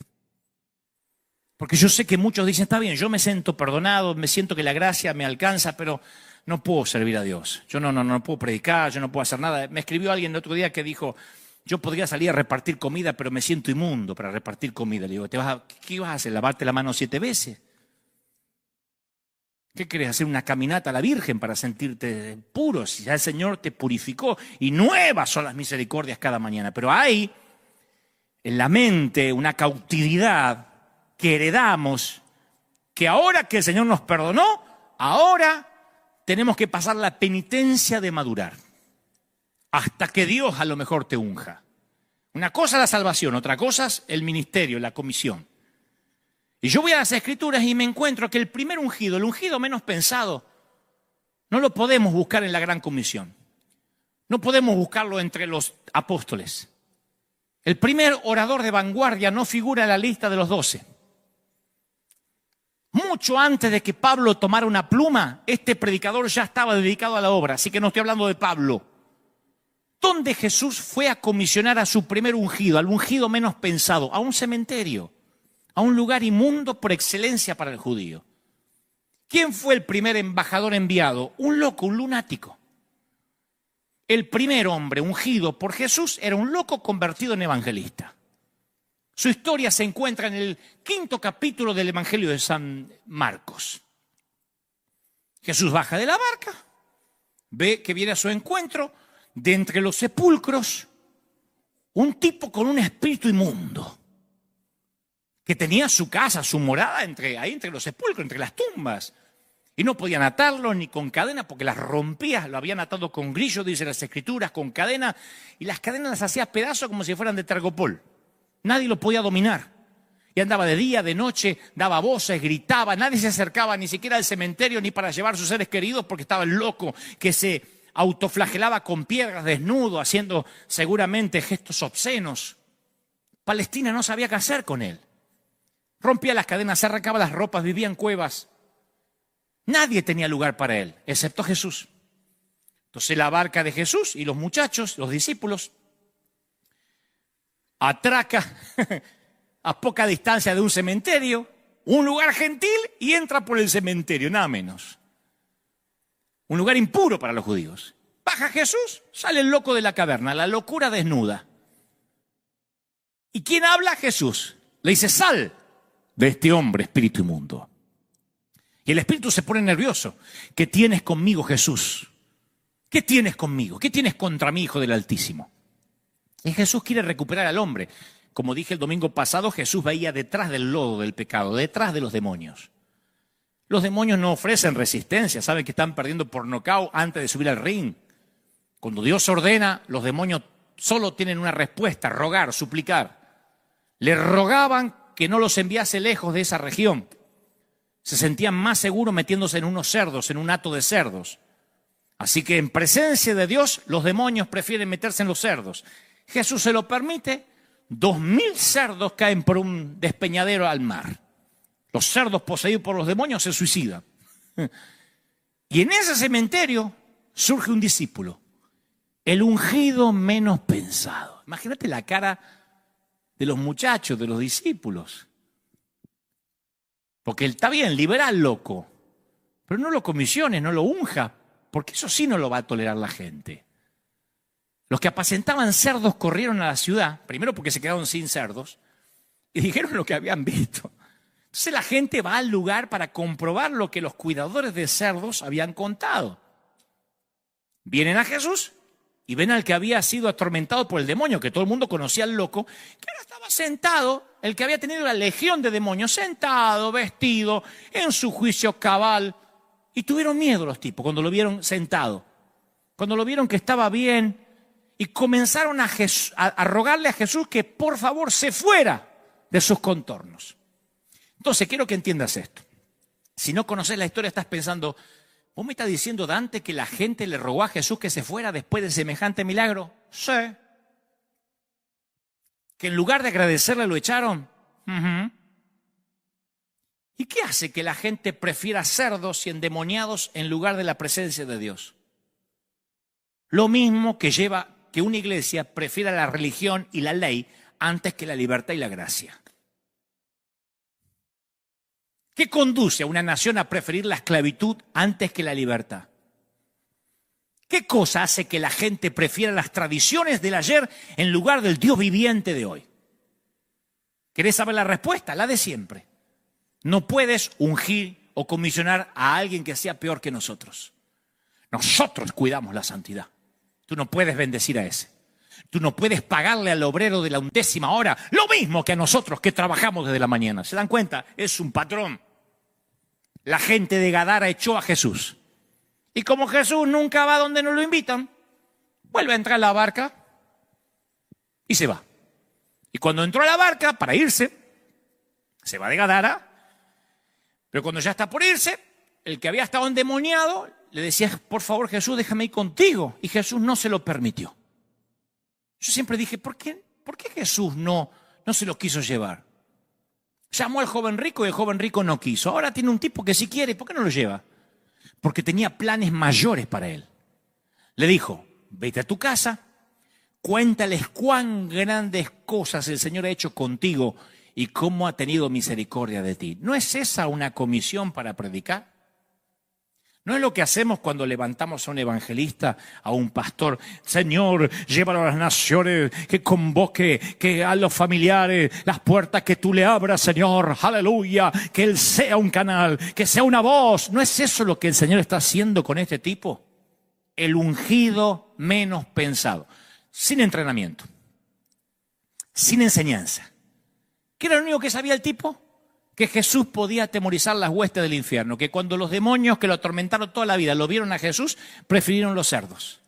Porque yo sé que muchos dicen, está bien, yo me siento perdonado, me siento que la gracia me alcanza, pero no puedo servir a Dios. Yo no puedo predicar, yo no puedo hacer nada. Me escribió alguien el otro día que dijo, yo podría salir a repartir comida, pero me siento inmundo para repartir comida. Le digo, ¿qué vas a hacer? ¿Lavarte la mano 7 veces? ¿Qué querés? ¿Hacer una caminata a la Virgen para sentirte puro? Si ya el Señor te purificó y nuevas son las misericordias cada mañana. Pero hay en la mente una cautividad que heredamos, que ahora que el Señor nos perdonó, ahora tenemos que pasar la penitencia de madurar. Hasta que Dios a lo mejor te unja. Una cosa es la salvación, otra cosa es el ministerio, la comisión. Y yo voy a las Escrituras y me encuentro que el primer ungido, el ungido menos pensado, no lo podemos buscar en la gran comisión. No podemos buscarlo entre los apóstoles. El primer orador de vanguardia no figura en la lista de los 12. Mucho antes de que Pablo tomara una pluma, este predicador ya estaba dedicado a la obra, así que no estoy hablando de Pablo. ¿Dónde Jesús fue a comisionar a su primer ungido, al ungido menos pensado? A un cementerio, a un lugar inmundo por excelencia para el judío. ¿Quién fue el primer embajador enviado? Un loco, un lunático. El primer hombre ungido por Jesús era un loco convertido en evangelista. Su historia se encuentra en el 5º capítulo del Evangelio de San Marcos. Jesús baja de la barca, ve que viene a su encuentro, de entre los sepulcros, un tipo con un espíritu inmundo, que tenía su casa, su morada ahí entre los sepulcros, entre las tumbas. Y no podían atarlo ni con cadena porque las rompía, lo habían atado con grillos, dicen las Escrituras, con cadena, y las cadenas las hacía pedazos como si fueran de tergopol. Nadie lo podía dominar. Y andaba de día, de noche, daba voces, gritaba, nadie se acercaba ni siquiera al cementerio ni para llevar sus seres queridos porque estaba el loco que se autoflagelaba con piedras desnudo, haciendo seguramente gestos obscenos. Palestina no sabía qué hacer con él. Rompía las cadenas, se arrancaba las ropas, vivía en cuevas. Nadie tenía lugar para él, excepto Jesús. Entonces la barca de Jesús y los muchachos, los discípulos, atraca a poca distancia de un cementerio, un lugar gentil, y entra por el cementerio, nada menos. Un lugar impuro para los judíos. Baja Jesús, sale el loco de la caverna, la locura desnuda. ¿Y quién habla? Jesús. Le dice, sal de este hombre, espíritu inmundo. Y el espíritu se pone nervioso. ¿Qué tienes conmigo, Jesús? ¿Qué tienes conmigo? ¿Qué tienes contra mí, Hijo del Altísimo? Y Jesús quiere recuperar al hombre. Como dije el domingo pasado, Jesús veía detrás del lodo del pecado, detrás de los demonios. Los demonios no ofrecen resistencia, saben que están perdiendo por nocaut antes de subir al ring. Cuando Dios ordena, los demonios solo tienen una respuesta, rogar, suplicar. Le rogaban que no los enviase lejos de esa región. Se sentían más seguros metiéndose en unos cerdos, en un hato de cerdos. Así que en presencia de Dios, los demonios prefieren meterse en los cerdos. Jesús se lo permite, 2000 cerdos caen por un despeñadero al mar. Los cerdos poseídos por los demonios se suicidan. Y en ese cementerio surge un discípulo, el ungido menos pensado. Imagínate la cara de los muchachos, de los discípulos. Porque él está bien, libera al loco, pero no lo comisiones, no lo unja, porque eso sí no lo va a tolerar la gente. Los que apacentaban cerdos corrieron a la ciudad, primero porque se quedaron sin cerdos, y dijeron lo que habían visto. Entonces la gente va al lugar para comprobar lo que los cuidadores de cerdos habían contado. Vienen a Jesús y ven al que había sido atormentado por el demonio, que todo el mundo conocía al loco, que ahora estaba sentado, el que había tenido la legión de demonios, sentado, vestido, en su juicio cabal. Y tuvieron miedo los tipos cuando lo vieron sentado, cuando lo vieron que estaba bien, y comenzaron a rogarle a Jesús que por favor se fuera de sus contornos. Entonces quiero que entiendas esto. Si no conoces la historia estás pensando, ¿vos me estás diciendo, Dante, que la gente le rogó a Jesús que se fuera después de semejante milagro? Sí. ¿Que en lugar de agradecerle lo echaron? ¿Y qué hace que la gente prefiera cerdos y endemoniados en lugar de la presencia de Dios? Lo mismo que lleva que una iglesia prefiera la religión y la ley antes que la libertad y la gracia. ¿Qué conduce a una nación a preferir la esclavitud antes que la libertad? ¿Qué cosa hace que la gente prefiera las tradiciones del ayer en lugar del Dios viviente de hoy? ¿Querés saber la respuesta? La de siempre. No puedes ungir o comisionar a alguien que sea peor que nosotros. Nosotros cuidamos la santidad. Tú no puedes bendecir a ese. Tú no puedes pagarle al obrero de la 1ª hora lo mismo que a nosotros que trabajamos desde la mañana. ¿Se dan cuenta? Es un patrón. La gente de Gadara echó a Jesús. Y como Jesús nunca va donde no lo invitan, vuelve a entrar a la barca y se va. Y cuando entró a la barca para irse, se va de Gadara, pero cuando ya está por irse, el que había estado endemoniado le decía, por favor Jesús, déjame ir contigo. Y Jesús no se lo permitió. Yo siempre dije, ¿por qué Jesús no se lo quiso llevar? Llamó al joven rico y el joven rico no quiso. Ahora tiene un tipo que sí quiere, ¿por qué no lo lleva? Porque tenía planes mayores para él. Le dijo, vete a tu casa, Cuéntales cuán grandes cosas el Señor ha hecho contigo y cómo ha tenido misericordia de ti. ¿No es esa una comisión para predicar? ¿No es lo que hacemos cuando levantamos a un evangelista, a un pastor? Señor, llévalo a las naciones, que convoque, que a los familiares, las puertas que tú le abras, Señor, aleluya, que Él sea un canal, que sea una voz. ¿No es eso lo que el Señor está haciendo con este tipo? El ungido menos pensado, sin entrenamiento, sin enseñanza. ¿Qué era lo único que sabía el tipo? Que Jesús podía atemorizar las huestes del infierno, que cuando los demonios que lo atormentaron toda la vida lo vieron a Jesús, prefirieron los cerdos.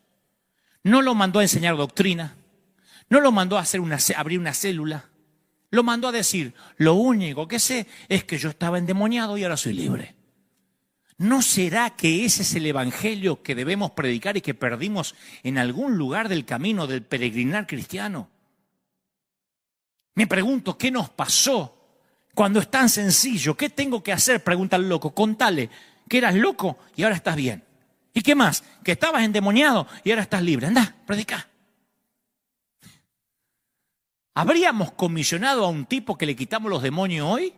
No lo mandó a enseñar doctrina, no lo mandó a abrir una célula, lo mandó a decir, lo único que sé es que yo estaba endemoniado y ahora soy libre. ¿No será que ese es el evangelio que debemos predicar y que perdimos en algún lugar del camino del peregrinar cristiano? Me pregunto, ¿qué nos pasó? Cuando es tan sencillo, ¿qué tengo que hacer? Pregunta el loco. Contale que eras loco y ahora estás bien. ¿Y qué más? Que estabas endemoniado y ahora estás libre. Andá, predicá. ¿Habríamos comisionado a un tipo que le quitamos los demonios hoy?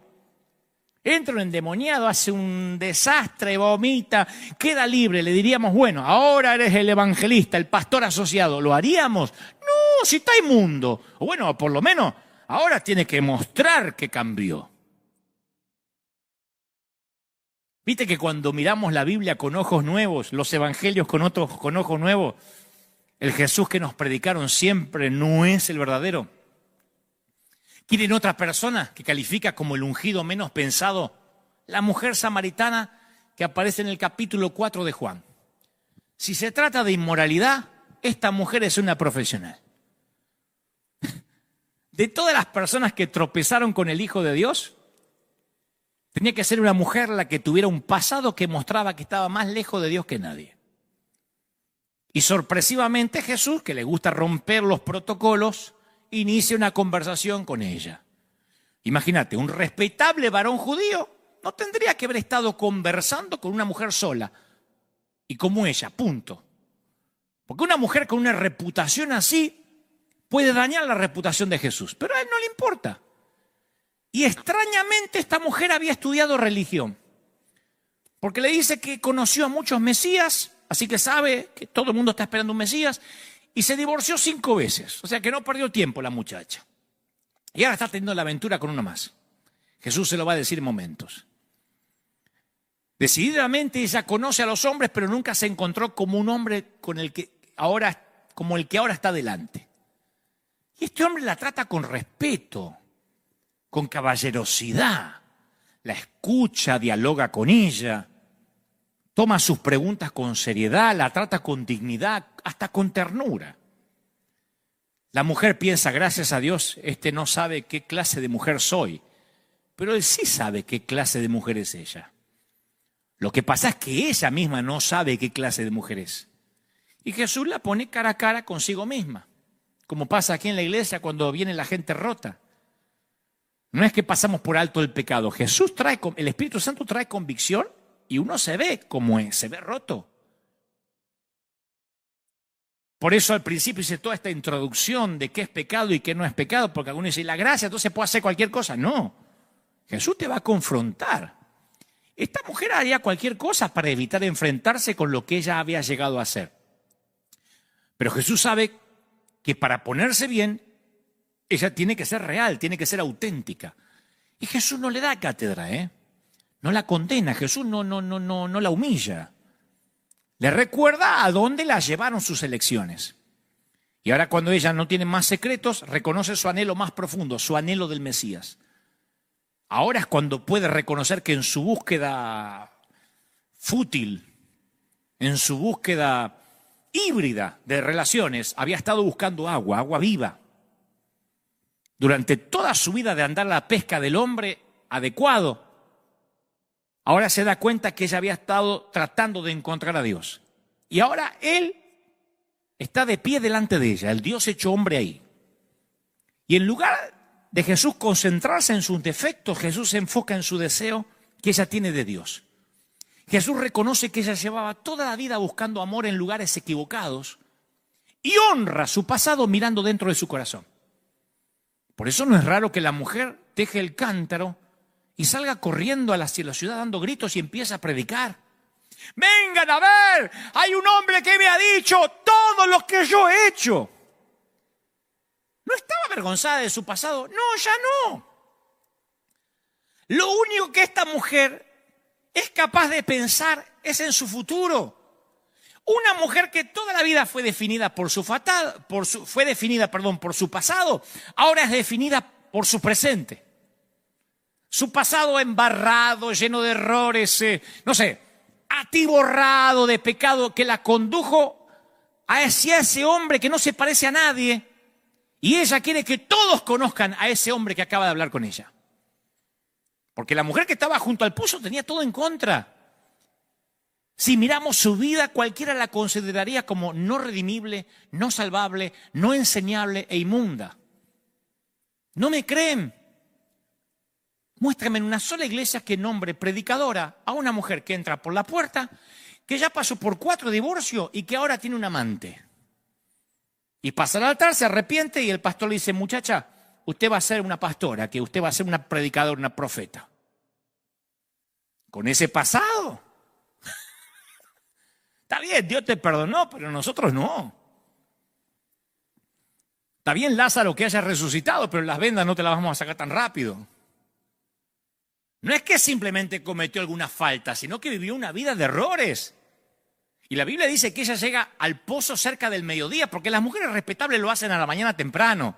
Entra un endemoniado, hace un desastre, vomita, queda libre. Le diríamos, bueno, ahora eres el evangelista, el pastor asociado. ¿Lo haríamos? No, si está inmundo. O bueno, por lo menos ahora tiene que mostrar que cambió. ¿Viste que cuando miramos la Biblia con ojos nuevos, los evangelios con ojos nuevos, el Jesús que nos predicaron siempre no es el verdadero? ¿Quieren otra persona que califica como el ungido menos pensado? La mujer samaritana que aparece en el capítulo 4 de Juan. Si se trata de inmoralidad, esta mujer es una profesional. De todas las personas que tropezaron con el Hijo de Dios, tenía que ser una mujer la que tuviera un pasado que mostraba que estaba más lejos de Dios que nadie. Y sorpresivamente Jesús, que le gusta romper los protocolos, inicia una conversación con ella. Imagínate, un respetable varón judío no tendría que haber estado conversando con una mujer sola y como ella, punto. Porque una mujer con una reputación así puede dañar la reputación de Jesús, pero a él no le importa. Y extrañamente esta mujer había estudiado religión, porque le dice que conoció a muchos mesías, así que sabe que todo el mundo está esperando un mesías, y se divorció 5 veces, o sea que no perdió tiempo la muchacha. Y ahora está teniendo la aventura con uno más. Jesús se lo va a decir en momentos. Decididamente ella conoce a los hombres, pero nunca se encontró como un hombre como el que ahora está delante. Y este hombre la trata con respeto, con caballerosidad, la escucha, dialoga con ella, toma sus preguntas con seriedad, la trata con dignidad, hasta con ternura. La mujer piensa, gracias a Dios, este no sabe qué clase de mujer soy, pero él sí sabe qué clase de mujer es ella. Lo que pasa es que ella misma no sabe qué clase de mujer es. Y Jesús la pone cara a cara consigo misma, como pasa aquí en la iglesia cuando viene la gente rota. No es que pasamos por alto el pecado. El Espíritu Santo trae convicción y uno se ve como es, se ve roto. Por eso al principio hice toda esta introducción de qué es pecado y qué no es pecado, porque algunos dicen, la gracia, entonces puedo hacer cualquier cosa. No, Jesús te va a confrontar. Esta mujer haría cualquier cosa para evitar enfrentarse con lo que ella había llegado a hacer. Pero Jesús sabe que para ponerse bien, ella tiene que ser real, tiene que ser auténtica. Y Jesús no le da cátedra, no la condena, Jesús no la humilla. Le recuerda a dónde la llevaron sus elecciones. Y ahora cuando ella no tiene más secretos, reconoce su anhelo más profundo, su anhelo del Mesías. Ahora es cuando puede reconocer que en su búsqueda fútil, en su búsqueda híbrida de relaciones, había estado buscando agua viva. Durante toda su vida de andar a la pesca del hombre adecuado, ahora se da cuenta que ella había estado tratando de encontrar a Dios. Y ahora él está de pie delante de ella, el Dios hecho hombre ahí. Y en lugar de Jesús concentrarse en sus defectos, Jesús se enfoca en su deseo que ella tiene de Dios. Jesús reconoce que ella llevaba toda la vida buscando amor en lugares equivocados y honra su pasado mirando dentro de su corazón. Por eso no es raro que la mujer deje el cántaro y salga corriendo hacia la ciudad dando gritos y empieza a predicar. Vengan a ver, hay un hombre que me ha dicho todo lo que yo he hecho. ¿No estaba avergonzada de su pasado? No, ya no. Lo único que esta mujer es capaz de pensar es en su futuro. Una mujer que toda la vida fue definida por su pasado, ahora es definida por su presente. Su pasado embarrado, lleno de errores, atiborrado de pecado que la condujo hacia ese hombre que no se parece a nadie. Y ella quiere que todos conozcan a ese hombre que acaba de hablar con ella. Porque la mujer que estaba junto al pozo tenía todo en contra. Si miramos su vida, cualquiera la consideraría como no redimible, no salvable, no enseñable e inmunda. ¿No me creen? Muéstrame en una sola iglesia que nombre predicadora a una mujer que entra por la puerta, que ya pasó por 4 divorcios y que ahora tiene un amante. Y pasa al altar, se arrepiente y el pastor le dice, muchacha, usted va a ser una pastora, que usted va a ser una predicadora, una profeta. ¿Con ese pasado? Está bien, Dios te perdonó, pero nosotros no. Está bien Lázaro que haya resucitado, pero las vendas no te las vamos a sacar tan rápido. No es que simplemente cometió alguna falta, sino que vivió una vida de errores. Y la Biblia dice que ella llega al pozo cerca del mediodía, porque las mujeres respetables lo hacen a la mañana temprano.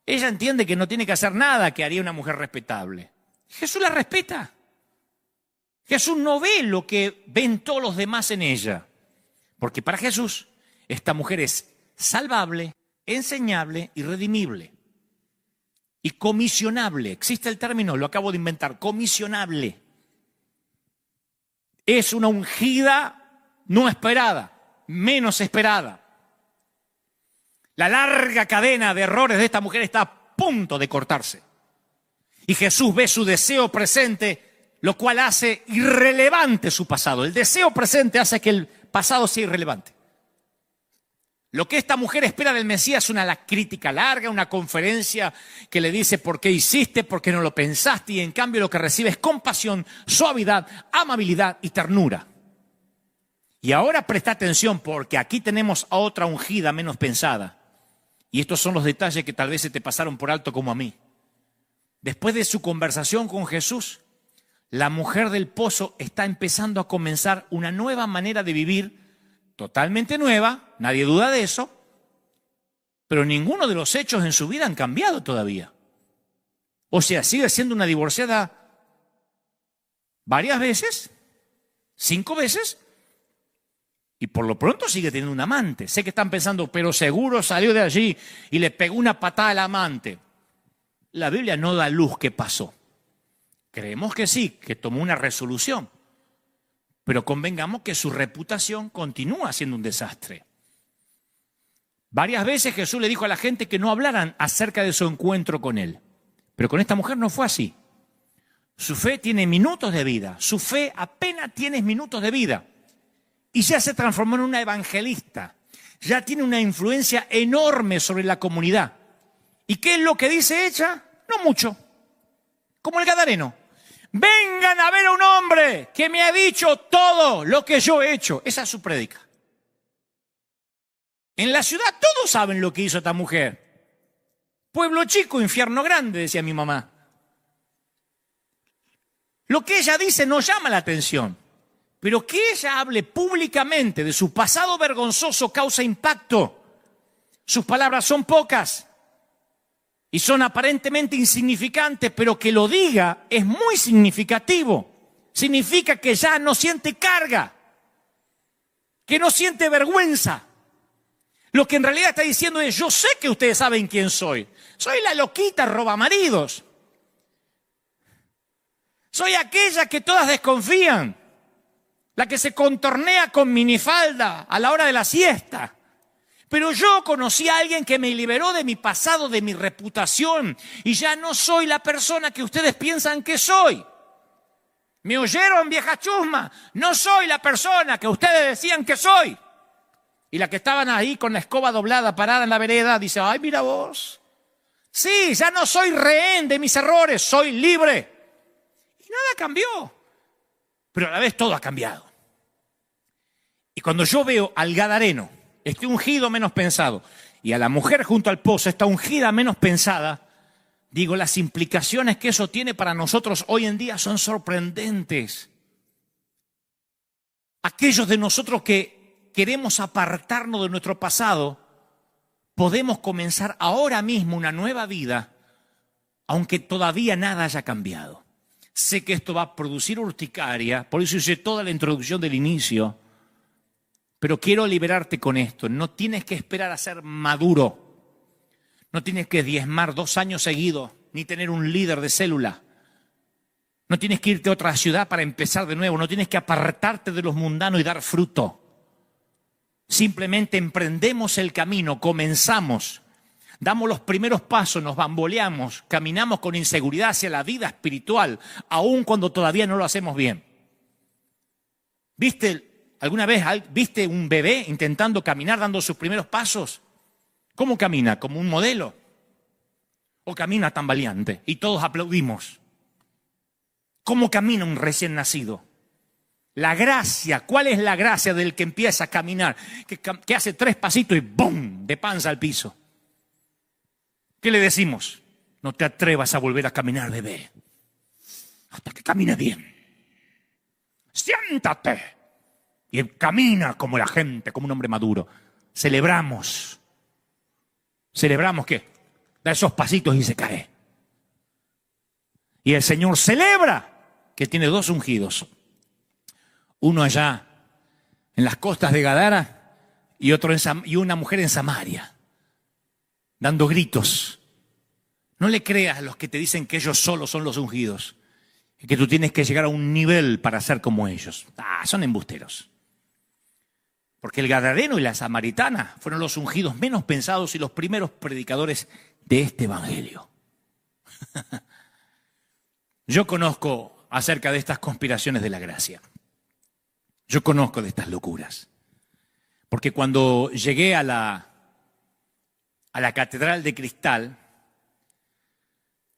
Ella entiende que no tiene que hacer nada que haría una mujer respetable. Jesús la respeta. Jesús no ve lo que ven todos los demás en ella. Porque para Jesús, esta mujer es salvable, enseñable y redimible. Y comisionable. Existe el término, lo acabo de inventar, comisionable. Es una ungida no esperada, menos esperada. La larga cadena de errores de esta mujer está a punto de cortarse. Y Jesús ve su deseo presente, lo cual hace irrelevante su pasado. El deseo presente hace que el pasado sea irrelevante. Lo que esta mujer espera del Mesías es una crítica larga, una conferencia que le dice por qué hiciste, por qué no lo pensaste, y en cambio lo que recibe es compasión, suavidad, amabilidad y ternura. Y ahora presta atención porque aquí tenemos a otra ungida menos pensada. Y estos son los detalles que tal vez se te pasaron por alto como a mí. Después de su conversación con Jesús, la mujer del pozo está empezando a comenzar una nueva manera de vivir, totalmente nueva, nadie duda de eso, pero ninguno de los hechos en su vida han cambiado todavía. O sea, sigue siendo una divorciada varias veces, 5 veces, y por lo pronto sigue teniendo un amante. Sé que están pensando, pero seguro salió de allí y le pegó una patada al amante. La Biblia no da luz qué pasó. Creemos que sí, que tomó una resolución. Pero convengamos que su reputación continúa siendo un desastre. Varias veces Jesús le dijo a la gente que no hablaran acerca de su encuentro con él. Pero con esta mujer no fue así. Su fe tiene minutos de vida. Su fe apenas tiene minutos de vida. Y ya se transformó en una evangelista. Ya tiene una influencia enorme sobre la comunidad. ¿Y qué es lo que dice ella? No mucho. Como el gadareno. Vengan a ver a un hombre que me ha dicho todo lo que yo he hecho. Esa es su prédica. En la ciudad todos saben lo que hizo esta mujer. Pueblo chico, infierno grande, decía mi mamá. Lo que ella dice no llama la atención. Pero que ella hable públicamente de su pasado vergonzoso causa impacto. Sus palabras son pocas y son aparentemente insignificantes, pero que lo diga es muy significativo. Significa que ya no siente carga, que no siente vergüenza. Lo que en realidad está diciendo es, yo sé que ustedes saben quién soy. Soy la loquita robamaridos. Soy aquella que todas desconfían. La que se contornea con minifalda a la hora de la siesta. Pero yo conocí a alguien que me liberó de mi pasado, de mi reputación. Y ya no soy la persona que ustedes piensan que soy. ¿Me oyeron, vieja chusma? No soy la persona que ustedes decían que soy. Y las que estaban ahí con la escoba doblada, parada en la vereda, dice, ay, mira vos. Sí, ya no soy rehén de mis errores, soy libre. Y nada cambió. Pero a la vez todo ha cambiado. Y cuando yo veo al gadareno, este ungido menos pensado, y a la mujer junto al pozo, esta ungida menos pensada, digo, las implicaciones que eso tiene para nosotros hoy en día son sorprendentes. Aquellos de nosotros que queremos apartarnos de nuestro pasado, podemos comenzar ahora mismo una nueva vida, aunque todavía nada haya cambiado. Sé que esto va a producir urticaria, por eso hice toda la introducción del inicio, pero quiero liberarte con esto. No tienes que esperar a ser maduro. No tienes que diezmar 2 años seguidos, ni tener un líder de célula. No tienes que irte a otra ciudad para empezar de nuevo. No tienes que apartarte de los mundanos y dar fruto. Simplemente emprendemos el camino, comenzamos, damos los primeros pasos, nos bamboleamos, caminamos con inseguridad hacia la vida espiritual, aun cuando todavía no lo hacemos bien. ¿Alguna vez viste un bebé intentando caminar, dando sus primeros pasos? ¿Cómo camina? ¿Como un modelo? ¿O camina tambaleante? Y todos aplaudimos. ¿Cómo camina un recién nacido? La gracia, ¿cuál es la gracia del que empieza a caminar? Que hace 3 pasitos y ¡bum!, de panza al piso. ¿Qué le decimos? No te atrevas a volver a caminar, bebé, hasta que camine bien. Siéntate. Y camina como la gente, como un hombre maduro. Celebramos. ¿Celebramos qué? Da esos pasitos y se cae. Y el Señor celebra que tiene 2 ungidos. Uno allá en las costas de Gadara y una mujer en Samaria, dando gritos. No le creas a los que te dicen que ellos solos son los ungidos y que tú tienes que llegar a un nivel para ser como ellos. Son embusteros. Porque el gadareno y la samaritana fueron los ungidos menos pensados y los primeros predicadores de este evangelio. Yo conozco acerca de estas conspiraciones de la gracia. Yo conozco de estas locuras. Porque cuando llegué a la Catedral de Cristal,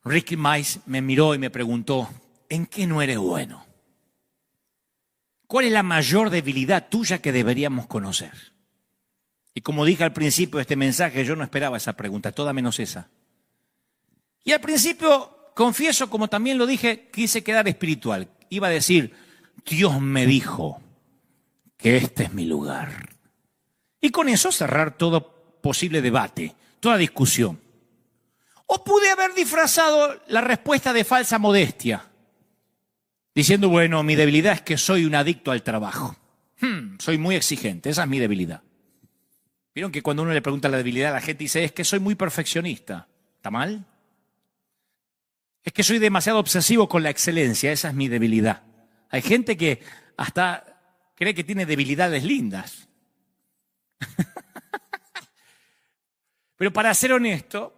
Ricky Mais me miró y me preguntó, ¿en qué no eres bueno? ¿Cuál es la mayor debilidad tuya que deberíamos conocer? Y como dije al principio de este mensaje, yo no esperaba esa pregunta, toda menos esa. Y al principio, confieso, como también lo dije, quise quedar espiritual. Iba a decir, Dios me dijo que este es mi lugar. Y con eso cerrar todo posible debate, toda discusión. O pude haber disfrazado la respuesta de falsa modestia, diciendo, bueno, mi debilidad es que soy un adicto al trabajo. Soy muy exigente, esa es mi debilidad. ¿Vieron que cuando uno le pregunta la debilidad a la gente dice, es que soy muy perfeccionista? ¿Está mal? Es que soy demasiado obsesivo con la excelencia, esa es mi debilidad. Hay gente que hasta cree que tiene debilidades lindas. Pero para ser honesto,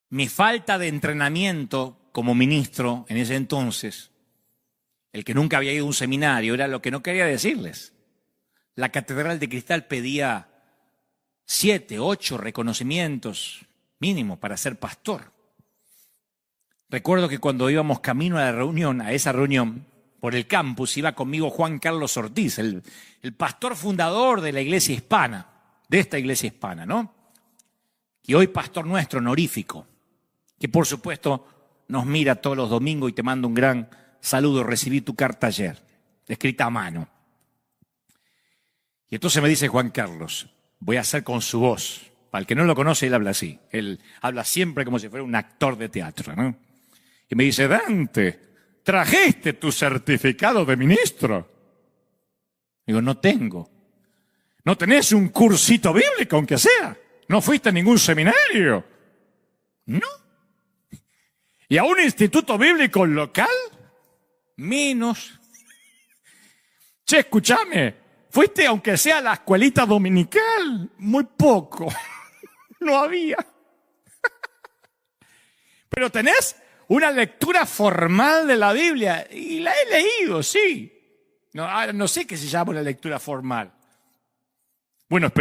mi falta de entrenamiento como ministro en ese entonces, el que nunca había ido a un seminario, era lo que no quería decirles. La Catedral de Cristal pedía 7, 8 reconocimientos mínimo para ser pastor. Recuerdo que cuando íbamos camino a esa reunión, por el campus, iba conmigo Juan Carlos Ortiz, el pastor fundador de la iglesia hispana, de esta iglesia hispana, ¿no? Y hoy pastor nuestro honorífico, que por supuesto nos mira todos los domingos y te mando un gran saludo. Recibí tu carta ayer, escrita a mano. Y entonces me dice Juan Carlos, voy a hacer con su voz. Para el que no lo conoce, él habla así. Él habla siempre como si fuera un actor de teatro, ¿no? Y me dice, Dante, ¿trajiste tu certificado de ministro? Digo, no tengo. ¿No tenés un cursito bíblico, aunque sea? ¿No fuiste a ningún seminario? No. ¿Y a un instituto bíblico local? Menos. Che, escúchame, ¿fuiste aunque sea a la escuelita dominical? Muy poco. No había. Pero tenés una lectura formal de la Biblia. Y la he leído, sí. No sé qué se llama la lectura formal. Bueno,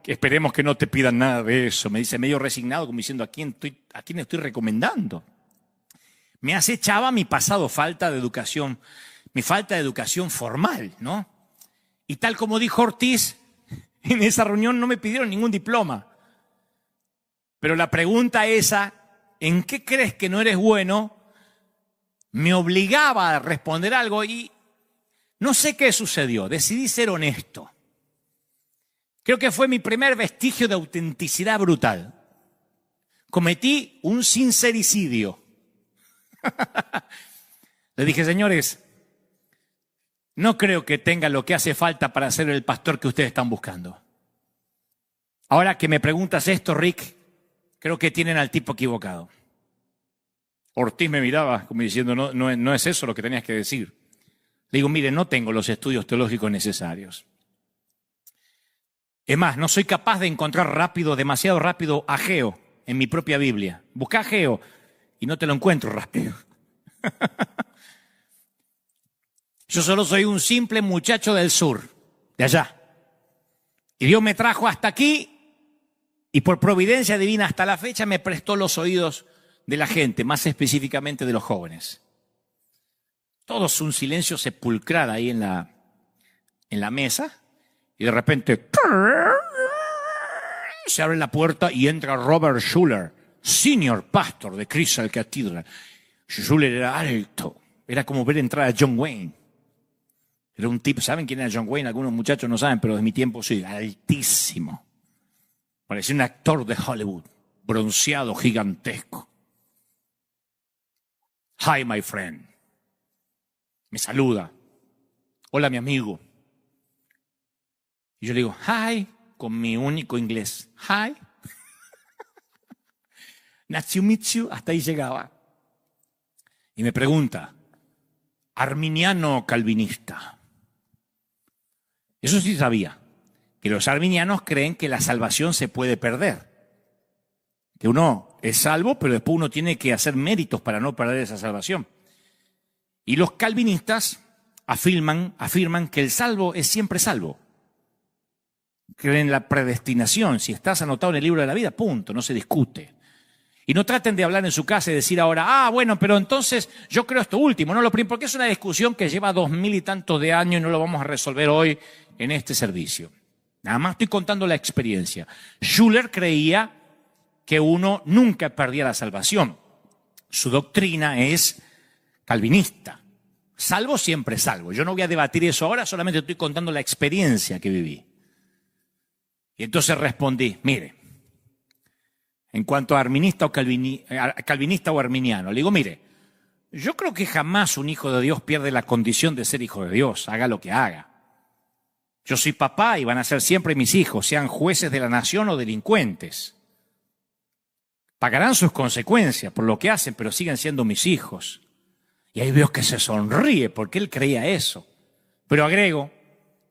esperemos que no te pidan nada de eso. Me dice medio resignado, como diciendo, a quién estoy recomendando? Me acechaba mi pasado, mi falta de educación formal, ¿no? Y tal como dijo Ortiz, en esa reunión no me pidieron ningún diploma. Pero la pregunta esa, ¿en qué crees que no eres bueno?, me obligaba a responder algo y no sé qué sucedió. Decidí ser honesto. Creo que fue mi primer vestigio de autenticidad brutal. Cometí un sincericidio. Le dije, señores, no creo que tenga lo que hace falta para ser el pastor que ustedes están buscando. Ahora que me preguntas esto, Rick, creo que tienen al tipo equivocado. Ortiz me miraba como diciendo, no es eso lo que tenías que decir. Le digo, mire, no tengo los estudios teológicos necesarios. Es más, no soy capaz de encontrar demasiado rápido Ageo en mi propia Biblia. Busca Ageo y no te lo encuentro rápido. Yo solo soy un simple muchacho del sur, de allá. Y Dios me trajo hasta aquí y por providencia divina hasta la fecha me prestó los oídos de la gente, más específicamente de los jóvenes. Todos un silencio sepulcral ahí en la mesa y de repente se abre la puerta y entra Robert Schuller, senior pastor de Crystal Cathedral. Schuller era alto, era como ver entrar a John Wayne. Era un tipo, ¿saben quién era John Wayne? Algunos muchachos no saben, pero de mi tiempo sí, altísimo. Parecía un actor de Hollywood, bronceado, gigantesco. Hi, my friend. Me saluda. Hola, mi amigo. Y yo le digo, hi, con mi único inglés. Hi. Nice to meet you. Hasta ahí llegaba. Y me pregunta, arminiano o calvinista. Eso sí sabía, que los arminianos creen que la salvación se puede perder. Que uno es salvo, pero después uno tiene que hacer méritos para no perder esa salvación. Y los calvinistas afirman que el salvo es siempre salvo. Creen en la predestinación. Si estás anotado en el libro de la vida, punto, no se discute. Y no traten de hablar en su casa y decir ahora, bueno, pero entonces yo creo esto último. No, porque es una discusión que lleva 2000 y tantos de años y no lo vamos a resolver hoy en este servicio. Nada más estoy contando la experiencia. Schuller creía que uno nunca perdía la salvación. Su doctrina es calvinista. Salvo siempre salvo. Yo no voy a debatir eso ahora, solamente estoy contando la experiencia que viví. Y entonces respondí, mire, en cuanto a calvinista o arminiano, le digo, mire, yo creo que jamás un hijo de Dios pierde la condición de ser hijo de Dios, haga lo que haga. Yo soy papá y van a ser siempre mis hijos, sean jueces de la nación o delincuentes. Pagarán sus consecuencias por lo que hacen, pero siguen siendo mis hijos. Y ahí veo que se sonríe porque él creía eso. Pero agrego,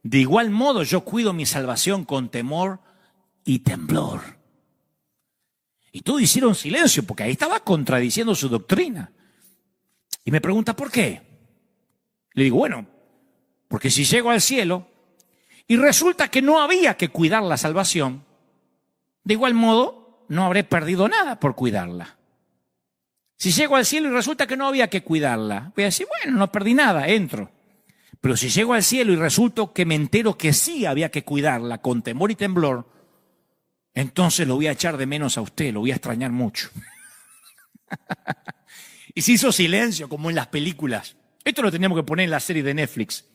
de igual modo yo cuido mi salvación con temor y temblor. Y todos hicieron silencio porque ahí estaba contradiciendo su doctrina. Y me pregunta, ¿por qué? Le digo, bueno, porque si llego al cielo y resulta que no había que cuidar la salvación, de igual modo no habré perdido nada por cuidarla. Si llego al cielo y resulta que no había que cuidarla, voy a decir, bueno, no perdí nada, entro. Pero si llego al cielo y resulta que me entero que sí había que cuidarla con temor y temblor, entonces lo voy a echar de menos a usted, lo voy a extrañar mucho. Y se hizo silencio, como en las películas. Esto lo teníamos que poner en la serie de Netflix.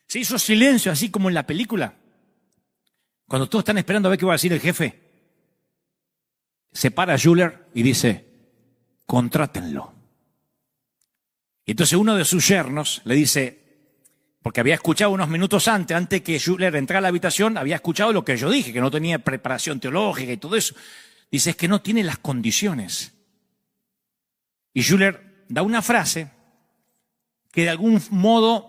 Se hizo silencio, así como en la película. Cuando todos están esperando a ver qué va a decir el jefe, se para Schuller y dice, contrátenlo. Y entonces uno de sus yernos le dice, porque había escuchado unos minutos antes que Schuller entrara a la habitación, había escuchado lo que yo dije, que no tenía preparación teológica y todo eso. Dice, es que no tiene las condiciones. Y Schuller da una frase que de algún modo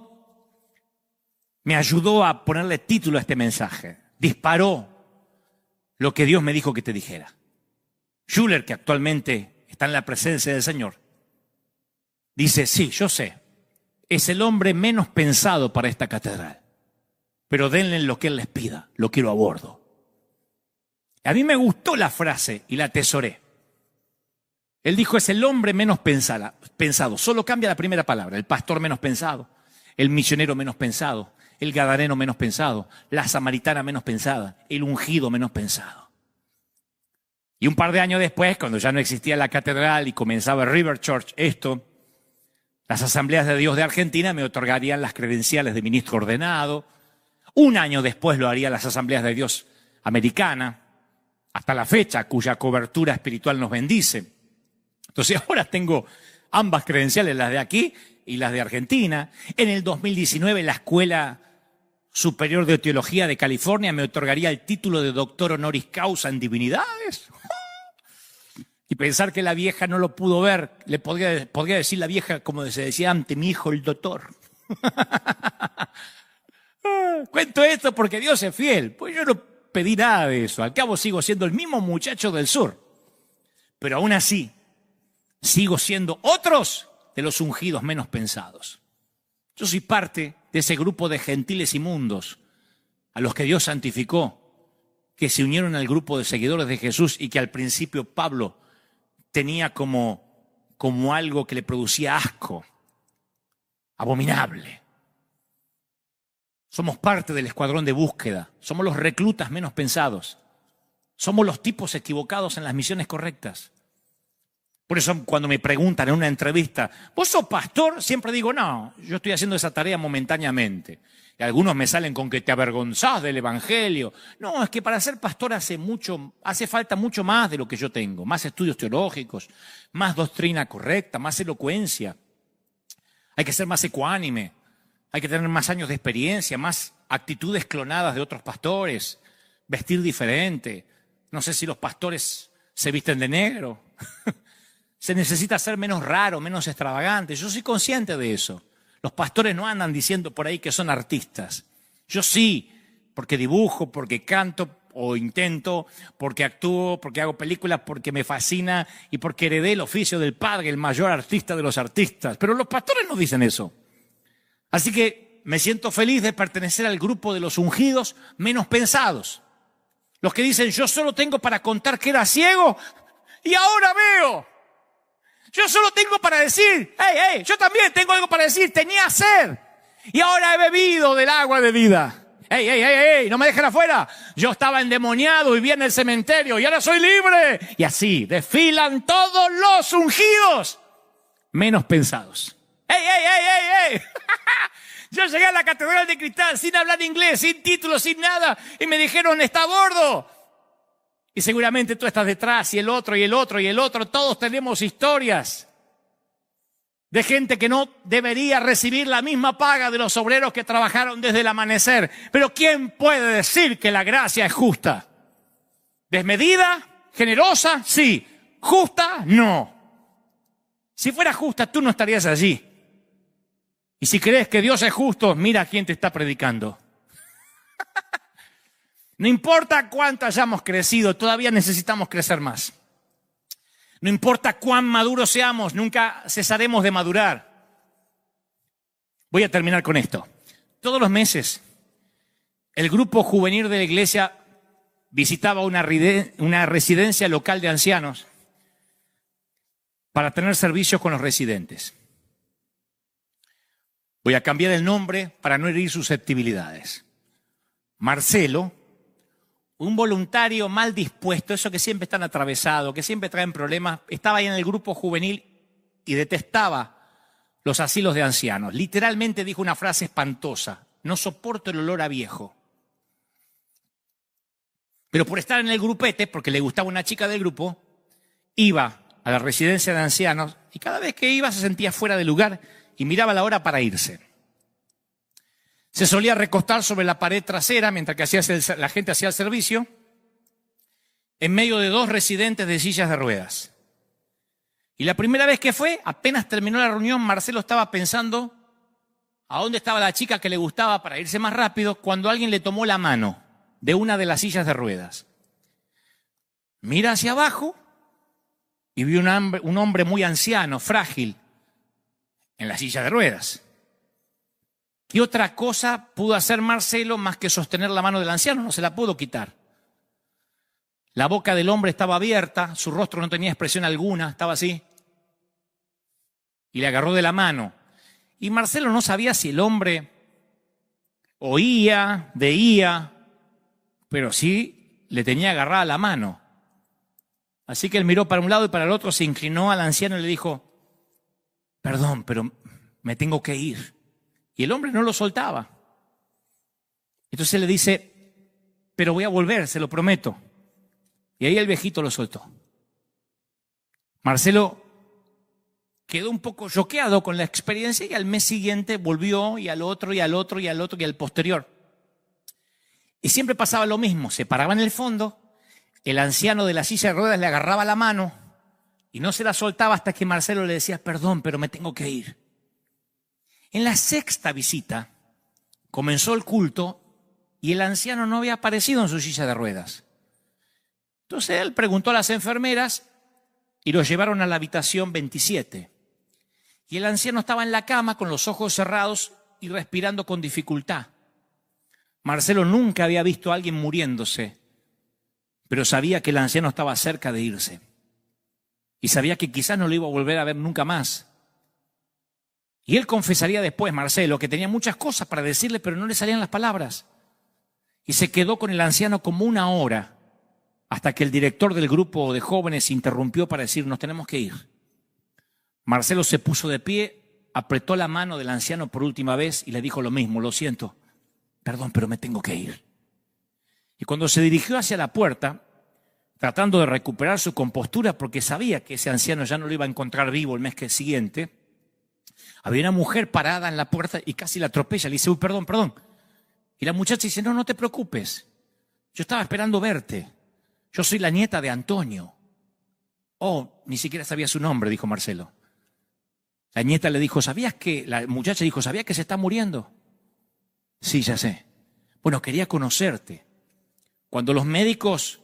me ayudó a ponerle título a este mensaje. Disparó lo que Dios me dijo que te dijera. Schuller, que actualmente está en la presencia del Señor, dice, sí, yo sé, es el hombre menos pensado para esta catedral. pero denle lo que Él les pida, lo quiero a bordo. A mí me gustó la frase y la atesoré. Él dijo, es el hombre menos pensado, solo cambia la primera palabra, el pastor menos pensado, el misionero menos pensado, el gadareno menos pensado, la samaritana menos pensada, el ungido menos pensado. Y un par de años después, cuando ya no existía la catedral y comenzaba River Church, las asambleas de Dios de Argentina me otorgarían las credenciales de ministro ordenado. Un año después lo harían las asambleas de Dios americana, hasta la fecha, cuya cobertura espiritual nos bendice. Entonces ahora tengo ambas credenciales, las de aquí y las de Argentina. En el 2019 la Escuela Superior de Teología de California me otorgaría el título de doctor honoris causa en divinidades. Y pensar que la vieja no lo pudo ver, le podría decir la vieja, como se decía antes, mi hijo el doctor. Cuento esto porque Dios es fiel, pues yo no pedí nada de eso, al cabo sigo siendo el mismo muchacho del sur, pero aún así sigo siendo otros de los ungidos menos pensados. Yo soy parte de ese grupo de gentiles inmundos a los que Dios santificó, que se unieron al grupo de seguidores de Jesús y que al principio Pablo tenía como algo que le producía asco, abominable. Somos parte del escuadrón de búsqueda, somos los reclutas menos pensados, somos los tipos equivocados en las misiones correctas. Por eso cuando me preguntan en una entrevista, ¿vos sos pastor? Siempre digo, no, yo estoy haciendo esa tarea momentáneamente. Y algunos me salen con que te avergonzás del evangelio. No, es que para ser pastor hace falta mucho más de lo que yo tengo. Más estudios teológicos, más doctrina correcta, más elocuencia. Hay que ser más ecuánime, hay que tener más años de experiencia, más actitudes clonadas de otros pastores, vestir diferente. No sé si los pastores se visten de negro. Se necesita ser menos raro, menos extravagante. Yo soy consciente de eso. Los pastores no andan diciendo por ahí que son artistas. Yo sí, porque dibujo, porque canto o intento, porque actúo, porque hago películas, porque me fascina y porque heredé el oficio del Padre, el mayor artista de los artistas. Pero los pastores no dicen eso. Así que me siento feliz de pertenecer al grupo de los ungidos menos pensados. Los que dicen, yo solo tengo para contar que era ciego y ahora veo. Yo solo tengo para decir, hey, yo también tengo algo para decir, tenía sed y ahora he bebido del agua de vida. Hey, no me dejen afuera. Yo estaba endemoniado y vivía en el cementerio y ahora soy libre. Y así desfilan todos los ungidos menos pensados. Hey. Yo llegué a la Catedral de Cristal sin hablar inglés, sin título, sin nada y me dijeron, está a bordo. Y seguramente tú estás detrás y el otro y el otro y el otro. Todos tenemos historias de gente que no debería recibir la misma paga de los obreros que trabajaron desde el amanecer. Pero ¿quién puede decir que la gracia es justa? ¿Desmedida? ¿Generosa? Sí. ¿Justa? No. Si fuera justa, tú no estarías allí. Y si crees que Dios es justo, mira a quién te está predicando. No importa cuánto hayamos crecido, todavía necesitamos crecer más. No importa cuán maduros seamos, nunca cesaremos de madurar. Voy a terminar con esto. Todos los meses, el grupo juvenil de la iglesia visitaba una residencia local de ancianos para tener servicios con los residentes. Voy a cambiar el nombre para no herir susceptibilidades. Marcelo, un voluntario mal dispuesto, eso que siempre están atravesados, que siempre traen problemas, estaba ahí en el grupo juvenil y detestaba los asilos de ancianos. Literalmente dijo una frase espantosa, no soporto el olor a viejo. Pero por estar en el grupete, porque le gustaba una chica del grupo, iba a la residencia de ancianos y cada vez que iba se sentía fuera de lugar y miraba la hora para irse. Se solía recostar sobre la pared trasera mientras que la gente hacía el servicio, en medio de dos residentes de sillas de ruedas. Y la primera vez que fue, apenas terminó la reunión, Marcelo estaba pensando a dónde estaba la chica que le gustaba para irse más rápido, cuando alguien le tomó la mano de una de las sillas de ruedas. Mira hacia abajo y vio un hombre muy anciano, frágil, en la silla de ruedas. ¿Qué otra cosa pudo hacer Marcelo más que sostener la mano del anciano? No se la pudo quitar. La boca del hombre estaba abierta, su rostro no tenía expresión alguna, estaba así. Y le agarró de la mano. Y Marcelo no sabía si el hombre oía, veía, pero sí le tenía agarrada la mano. Así que él miró para un lado y para el otro, se inclinó al anciano y le dijo, perdón, pero me tengo que ir. Y el hombre no lo soltaba. Entonces él le dice, pero voy a volver, se lo prometo. Y ahí el viejito lo soltó. Marcelo quedó un poco choqueado con la experiencia y al mes siguiente volvió y al otro y al otro y al otro y al posterior. Y siempre pasaba lo mismo, se paraba en el fondo, el anciano de la silla de ruedas le agarraba la mano y no se la soltaba hasta que Marcelo le decía, perdón, pero me tengo que ir. En la sexta visita comenzó el culto y el anciano no había aparecido en su silla de ruedas. Entonces él preguntó a las enfermeras y lo llevaron a la habitación 27. Y el anciano estaba en la cama con los ojos cerrados y respirando con dificultad. Marcelo nunca había visto a alguien muriéndose, pero sabía que el anciano estaba cerca de irse. Y sabía que quizás no lo iba a volver a ver nunca más. Y él confesaría después, Marcelo, que tenía muchas cosas para decirle, pero no le salían las palabras. Y se quedó con el anciano como 1 hora, hasta que el director del grupo de jóvenes interrumpió para decir, nos tenemos que ir. Marcelo se puso de pie, apretó la mano del anciano por última vez y le dijo lo mismo, lo siento, perdón, pero me tengo que ir. Y cuando se dirigió hacia la puerta, tratando de recuperar su compostura, porque sabía que ese anciano ya no lo iba a encontrar vivo el mes siguiente, había una mujer parada en la puerta y casi la atropella. Le dice, uy, perdón, perdón. Y la muchacha dice, no, no te preocupes. Yo estaba esperando verte. Yo soy la nieta de Antonio. Oh, ni siquiera sabía su nombre, dijo Marcelo. La nieta le dijo, la muchacha dijo, ¿sabías que se está muriendo? Sí, ya sé. Bueno, quería conocerte. Cuando los médicos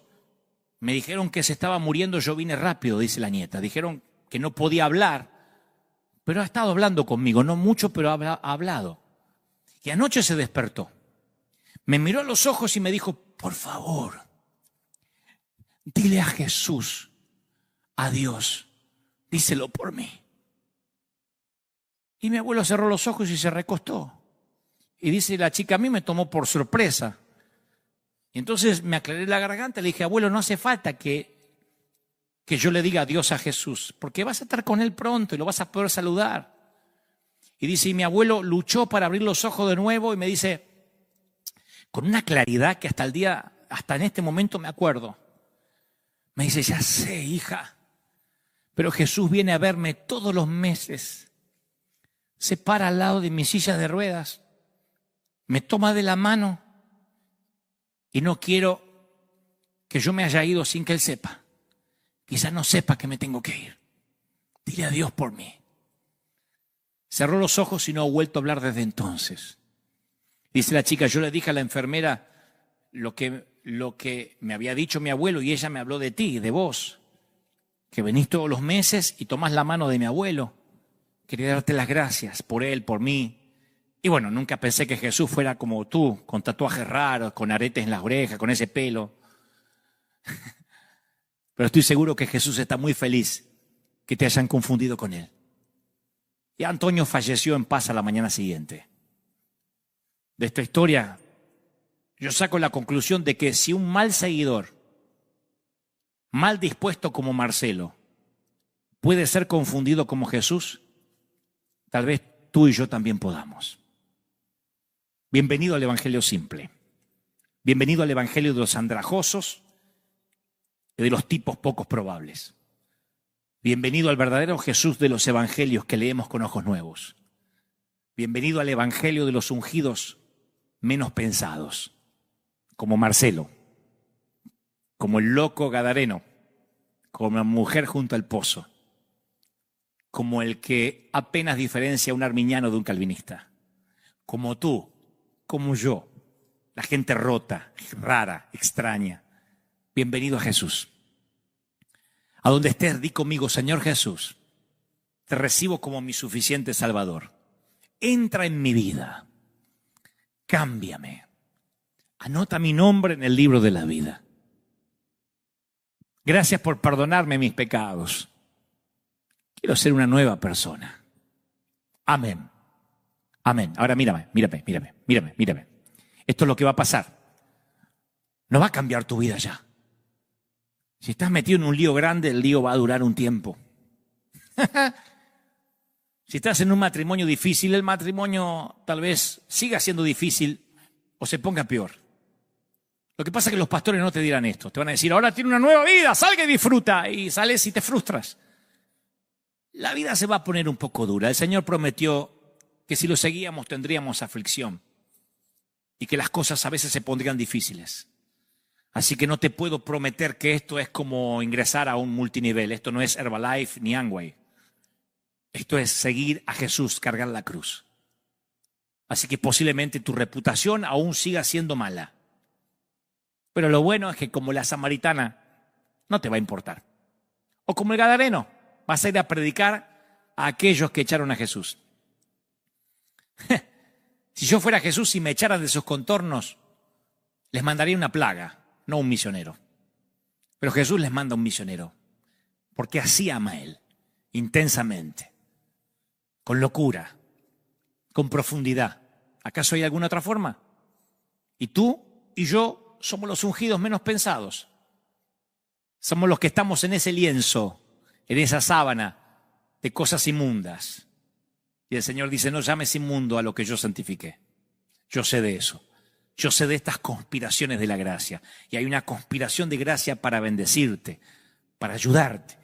me dijeron que se estaba muriendo, yo vine rápido, dice la nieta. Dijeron que no podía hablar, pero ha estado hablando conmigo, no mucho, pero ha hablado. Y anoche se despertó. Me miró a los ojos y me dijo, por favor, dile a Jesús, a Dios, díselo por mí. Y mi abuelo cerró los ojos y se recostó. Y dice la chica, a mí me tomó por sorpresa. Y entonces me aclaré la garganta y le dije, abuelo, no hace falta que yo le diga adiós a Jesús, porque vas a estar con él pronto y lo vas a poder saludar. Y dice, y mi abuelo luchó para abrir los ojos de nuevo y me dice, con una claridad que hasta en este momento me acuerdo. Me dice, ya sé, hija, pero Jesús viene a verme todos los meses. Se para al lado de mi silla de ruedas, me toma de la mano y no quiero que yo me haya ido sin que él sepa. Quizás no sepa que me tengo que ir. Dile a Dios por mí. Cerró los ojos y no ha vuelto a hablar desde entonces. Dice la chica, yo le dije a la enfermera lo que me había dicho mi abuelo y ella me habló de ti, de vos, que venís todos los meses y tomás la mano de mi abuelo. Quería darte las gracias por él, por mí. Y bueno, nunca pensé que Jesús fuera como tú, con tatuajes raros, con aretes en las orejas, con ese pelo. Pero estoy seguro que Jesús está muy feliz que te hayan confundido con él. Y Antonio falleció en paz a la mañana siguiente. De esta historia, yo saco la conclusión de que si un mal seguidor, mal dispuesto como Marcelo, puede ser confundido como Jesús, tal vez tú y yo también podamos. Bienvenido al Evangelio simple. Bienvenido al Evangelio de los andrajosos y de los tipos pocos probables. Bienvenido al verdadero Jesús de los evangelios que leemos con ojos nuevos. Bienvenido al Evangelio de los ungidos menos pensados, como Marcelo, como el loco gadareno, como la mujer junto al pozo, como el que apenas diferencia a un arminiano de un calvinista, como tú, como yo, la gente rota, rara, extraña. Bienvenido a Jesús. A donde estés, di conmigo, Señor Jesús, te recibo como mi suficiente Salvador. Entra en mi vida, cámbiame. Anota mi nombre en el libro de la vida. Gracias por perdonarme mis pecados. Quiero ser una nueva persona. Amén. Amén. Ahora mírame. Esto es lo que va a pasar. No va a cambiar tu vida ya. Si estás metido en un lío grande, el lío va a durar un tiempo. Si estás en un matrimonio difícil, el matrimonio tal vez siga siendo difícil o se ponga peor. Lo que pasa es que los pastores no te dirán esto. Te van a decir, ahora tiene una nueva vida, salga y disfruta. Y sales y te frustras. La vida se va a poner un poco dura. El Señor prometió que si lo seguíamos tendríamos aflicción y que las cosas a veces se pondrían difíciles. Así que no te puedo prometer que esto es como ingresar a un multinivel. Esto no es Herbalife ni Amway. Esto es seguir a Jesús, cargar la cruz. Así que posiblemente tu reputación aún siga siendo mala. Pero lo bueno es que como la samaritana no te va a importar. O como el gadareno, vas a ir a predicar a aquellos que echaron a Jesús. Si yo fuera Jesús y me echaran de sus contornos, les mandaría una plaga, no un misionero. Pero Jesús les manda un misionero, porque así ama a Él, intensamente, con locura, con profundidad. ¿Acaso hay alguna otra forma? Y tú y yo somos los ungidos menos pensados. Somos los que estamos en ese lienzo, en esa sábana de cosas inmundas. Y el Señor dice, no llames inmundo a lo que yo santifiqué. Yo sé de eso. Yo sé de estas conspiraciones de la gracia. Y hay una conspiración de gracia para bendecirte, para ayudarte,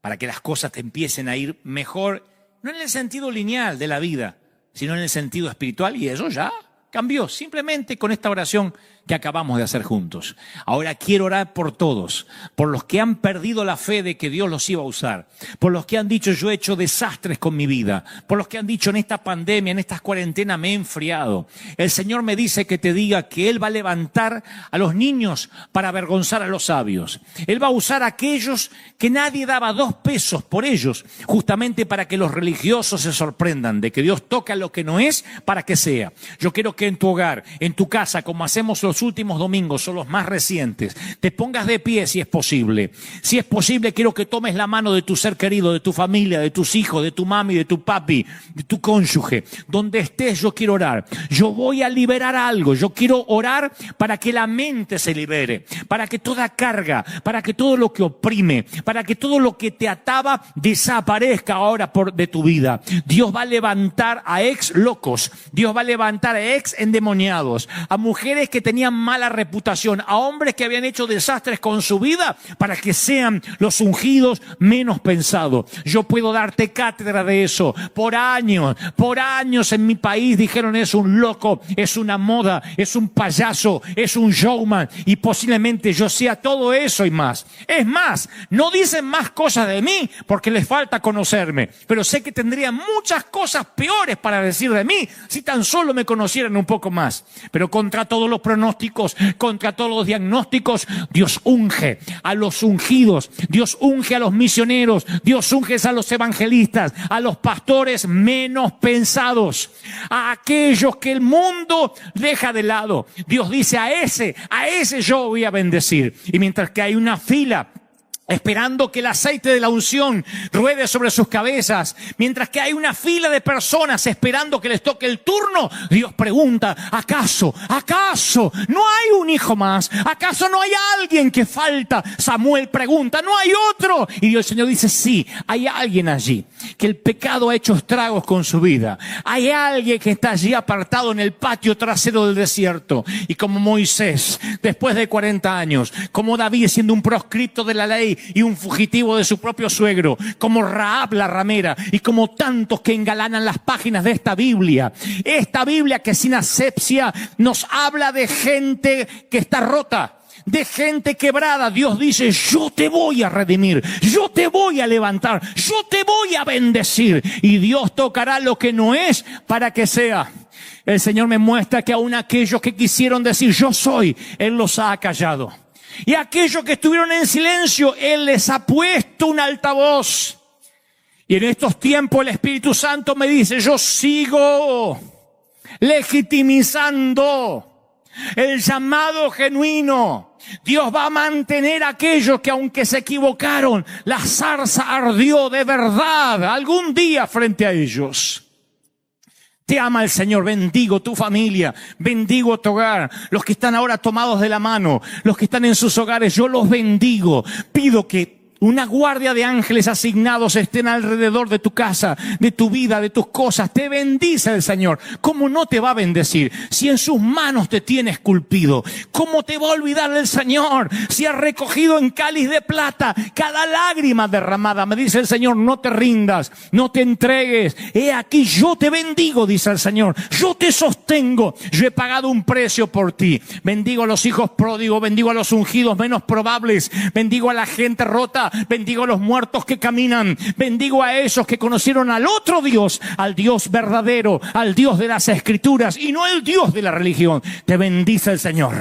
para que las cosas te empiecen a ir mejor, no en el sentido lineal de la vida, sino en el sentido espiritual. Y eso ya cambió, simplemente con esta oración que acabamos de hacer juntos. Ahora quiero orar por todos, por los que han perdido la fe de que Dios los iba a usar, por los que han dicho yo he hecho desastres con mi vida, por los que han dicho en esta pandemia, en estas cuarentenas me he enfriado. El Señor me dice que te diga que Él va a levantar a los niños para avergonzar a los sabios. Él va a usar a aquellos que nadie daba 2 pesos por ellos, justamente para que los religiosos se sorprendan de que Dios toca lo que no es para que sea. Yo quiero que en tu hogar, en tu casa, como hacemos los últimos domingos, son los más recientes, te pongas de pie si es posible. Si es posible, quiero que tomes la mano de tu ser querido, de tu familia, de tus hijos, de tu mami, de tu papi, de tu cónyuge. Donde estés, yo quiero orar. Yo voy a liberar algo. Yo quiero orar para que la mente se libere, para que toda carga, para que todo lo que oprime, para que todo lo que te ataba desaparezca ahora de tu vida. Dios va a levantar a ex locos. Dios va a levantar a ex endemoniados, a mujeres que tenían mala reputación, a hombres que habían hecho desastres con su vida, para que sean los ungidos menos pensados. Yo puedo darte cátedra de eso. Por años en mi país dijeron es un loco, es una moda, es un payaso, es un showman, y posiblemente yo sea todo eso y más. Es más, no dicen más cosas de mí porque les falta conocerme, pero sé que tendrían muchas cosas peores para decir de mí si tan solo me conocieran un poco más. Pero contra todos los pronósticos, contra todos los diagnósticos, Dios unge a los ungidos, Dios unge a los misioneros, Dios unge a los evangelistas, a los pastores menos pensados, a aquellos que el mundo deja de lado. Dios dice a ese yo voy a bendecir. Y mientras que hay una fila esperando que el aceite de la unción ruede sobre sus cabezas, mientras que hay una fila de personas esperando que les toque el turno, Dios pregunta, ¿acaso no hay un hijo más? ¿Acaso no hay alguien que falta? Samuel pregunta, ¿no hay otro? Y Dios, el Señor dice, sí, hay alguien allí, que el pecado ha hecho estragos con su vida. Hay alguien que está allí apartado en el patio trasero del desierto. Y como Moisés, después de 40 años, como David siendo un proscripto de la ley, y un fugitivo de su propio suegro, como Rahab la ramera, y como tantos que engalanan las páginas de esta Biblia que sin asepsia nos habla de gente que está rota, de gente quebrada. Dios dice, yo te voy a redimir, yo te voy a levantar, yo te voy a bendecir, y Dios tocará lo que no es para que sea. El Señor me muestra que aún aquellos que quisieron decir yo soy, Él los ha acallado. Y aquellos que estuvieron en silencio, Él les ha puesto un altavoz. Y en estos tiempos el Espíritu Santo me dice, yo sigo legitimizando el llamado genuino. Dios va a mantener a aquellos que, aunque se equivocaron, la zarza ardió de verdad algún día frente a ellos. Te ama el Señor. Bendigo tu familia, bendigo tu hogar. Los que están ahora tomados de la mano, los que están en sus hogares, yo los bendigo. Pido que una guardia de ángeles asignados estén alrededor de tu casa, de tu vida, de tus cosas. Te bendice el Señor. ¿Cómo no te va a bendecir si en sus manos te tiene esculpido? ¿Cómo te va a olvidar el Señor si ha recogido en cáliz de plata cada lágrima derramada? Me dice el Señor, no te rindas, no te entregues. He aquí, yo te bendigo, dice el Señor. Yo te sostengo. Yo he pagado un precio por ti. Bendigo a los hijos pródigos, bendigo a los ungidos menos probables, bendigo a la gente rota, bendigo a los muertos que caminan, bendigo a esos que conocieron al otro Dios, al Dios verdadero, al Dios de las Escrituras y no el Dios de la religión. Te bendice el Señor.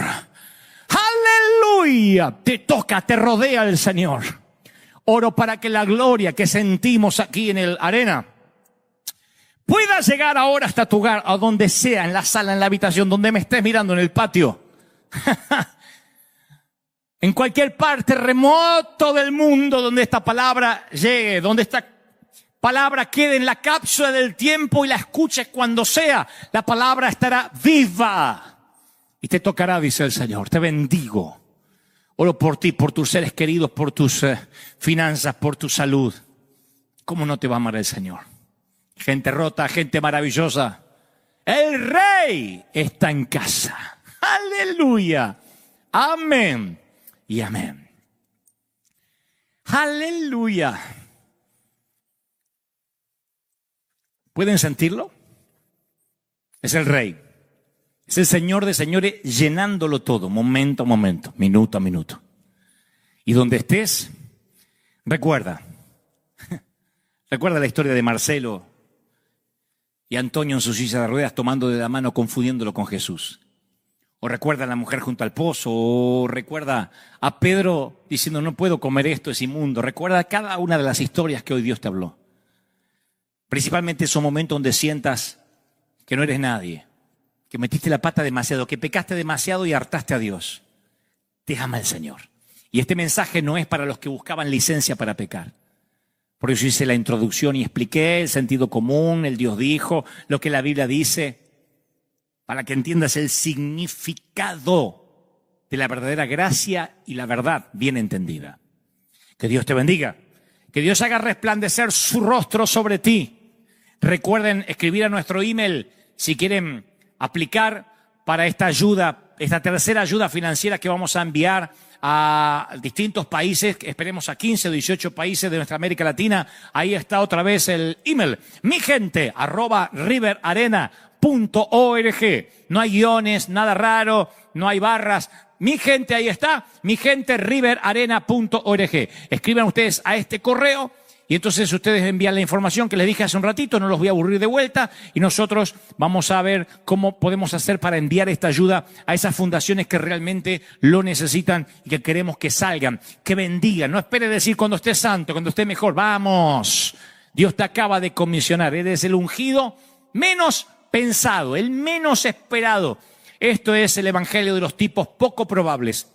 ¡Aleluya! Te toca, te rodea el Señor. Oro para que la gloria que sentimos aquí en el Arena pueda llegar ahora hasta tu hogar, a donde sea, en la sala, en la habitación, donde me estés mirando, en el patio. En cualquier parte remoto del mundo donde esta palabra llegue, donde esta palabra quede en la cápsula del tiempo y la escuches cuando sea, la palabra estará viva y te tocará, dice el Señor. Te bendigo. Oro por ti, por tus seres queridos, por tus finanzas, por tu salud. ¿Cómo no te va a amar el Señor? Gente rota, gente maravillosa. El Rey está en casa. Aleluya. Amén. Y amén. Aleluya. ¿Pueden sentirlo? Es el Rey. Es el Señor de señores llenándolo todo, momento a momento, minuto a minuto. Y donde estés, recuerda la historia de Marcelo y Antonio en su silla de ruedas tomando de la mano, confundiéndolo con Jesús. O recuerda a la mujer junto al pozo, o recuerda a Pedro diciendo, no puedo comer esto, es inmundo. Recuerda cada una de las historias que hoy Dios te habló. Principalmente esos momentos donde sientas que no eres nadie, que metiste la pata demasiado, que pecaste demasiado y hartaste a Dios. Te ama el Señor. Y este mensaje no es para los que buscaban licencia para pecar. Por eso hice la introducción y expliqué el sentido común, el Dios dijo, lo que la Biblia dice, para que entiendas el significado de la verdadera gracia y la verdad bien entendida. Que Dios te bendiga. Que Dios haga resplandecer su rostro sobre ti. Recuerden escribir a nuestro email si quieren aplicar para esta ayuda, esta tercera ayuda financiera que vamos a enviar a distintos países, esperemos a 15 o 18 países de nuestra América Latina. Ahí está otra vez el email, migente@riverarena.org. No hay guiones, nada raro, no hay barras. Mi gente, ahí está, migente@riverarena.org. Escriban ustedes a este correo y entonces ustedes envían la información que les dije hace un ratito, no los voy a aburrir de vuelta, y nosotros vamos a ver cómo podemos hacer para enviar esta ayuda a esas fundaciones que realmente lo necesitan y que queremos que salgan, que bendigan. No espere decir cuando esté santo, cuando esté mejor. Vamos, Dios te acaba de comisionar, eres el ungido menos pensado, el menos esperado. Esto es el evangelio de los tipos poco probables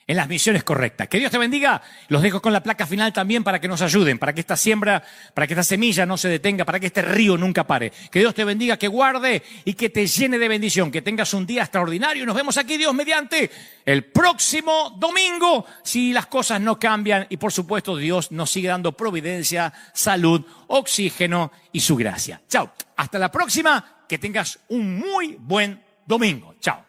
en las misiones correctas. Que Dios te bendiga. Los dejo con la placa final también para que nos ayuden, para que esta siembra, para que esta semilla no se detenga, para que este río nunca pare. Que Dios te bendiga, que guarde y que te llene de bendición. Que tengas un día extraordinario. Y nos vemos aquí, Dios mediante, el próximo domingo, si las cosas no cambian. Y por supuesto, Dios nos sigue dando providencia, salud, oxígeno y su gracia. Chao. Hasta la próxima. Que tengas un muy buen domingo. Chao.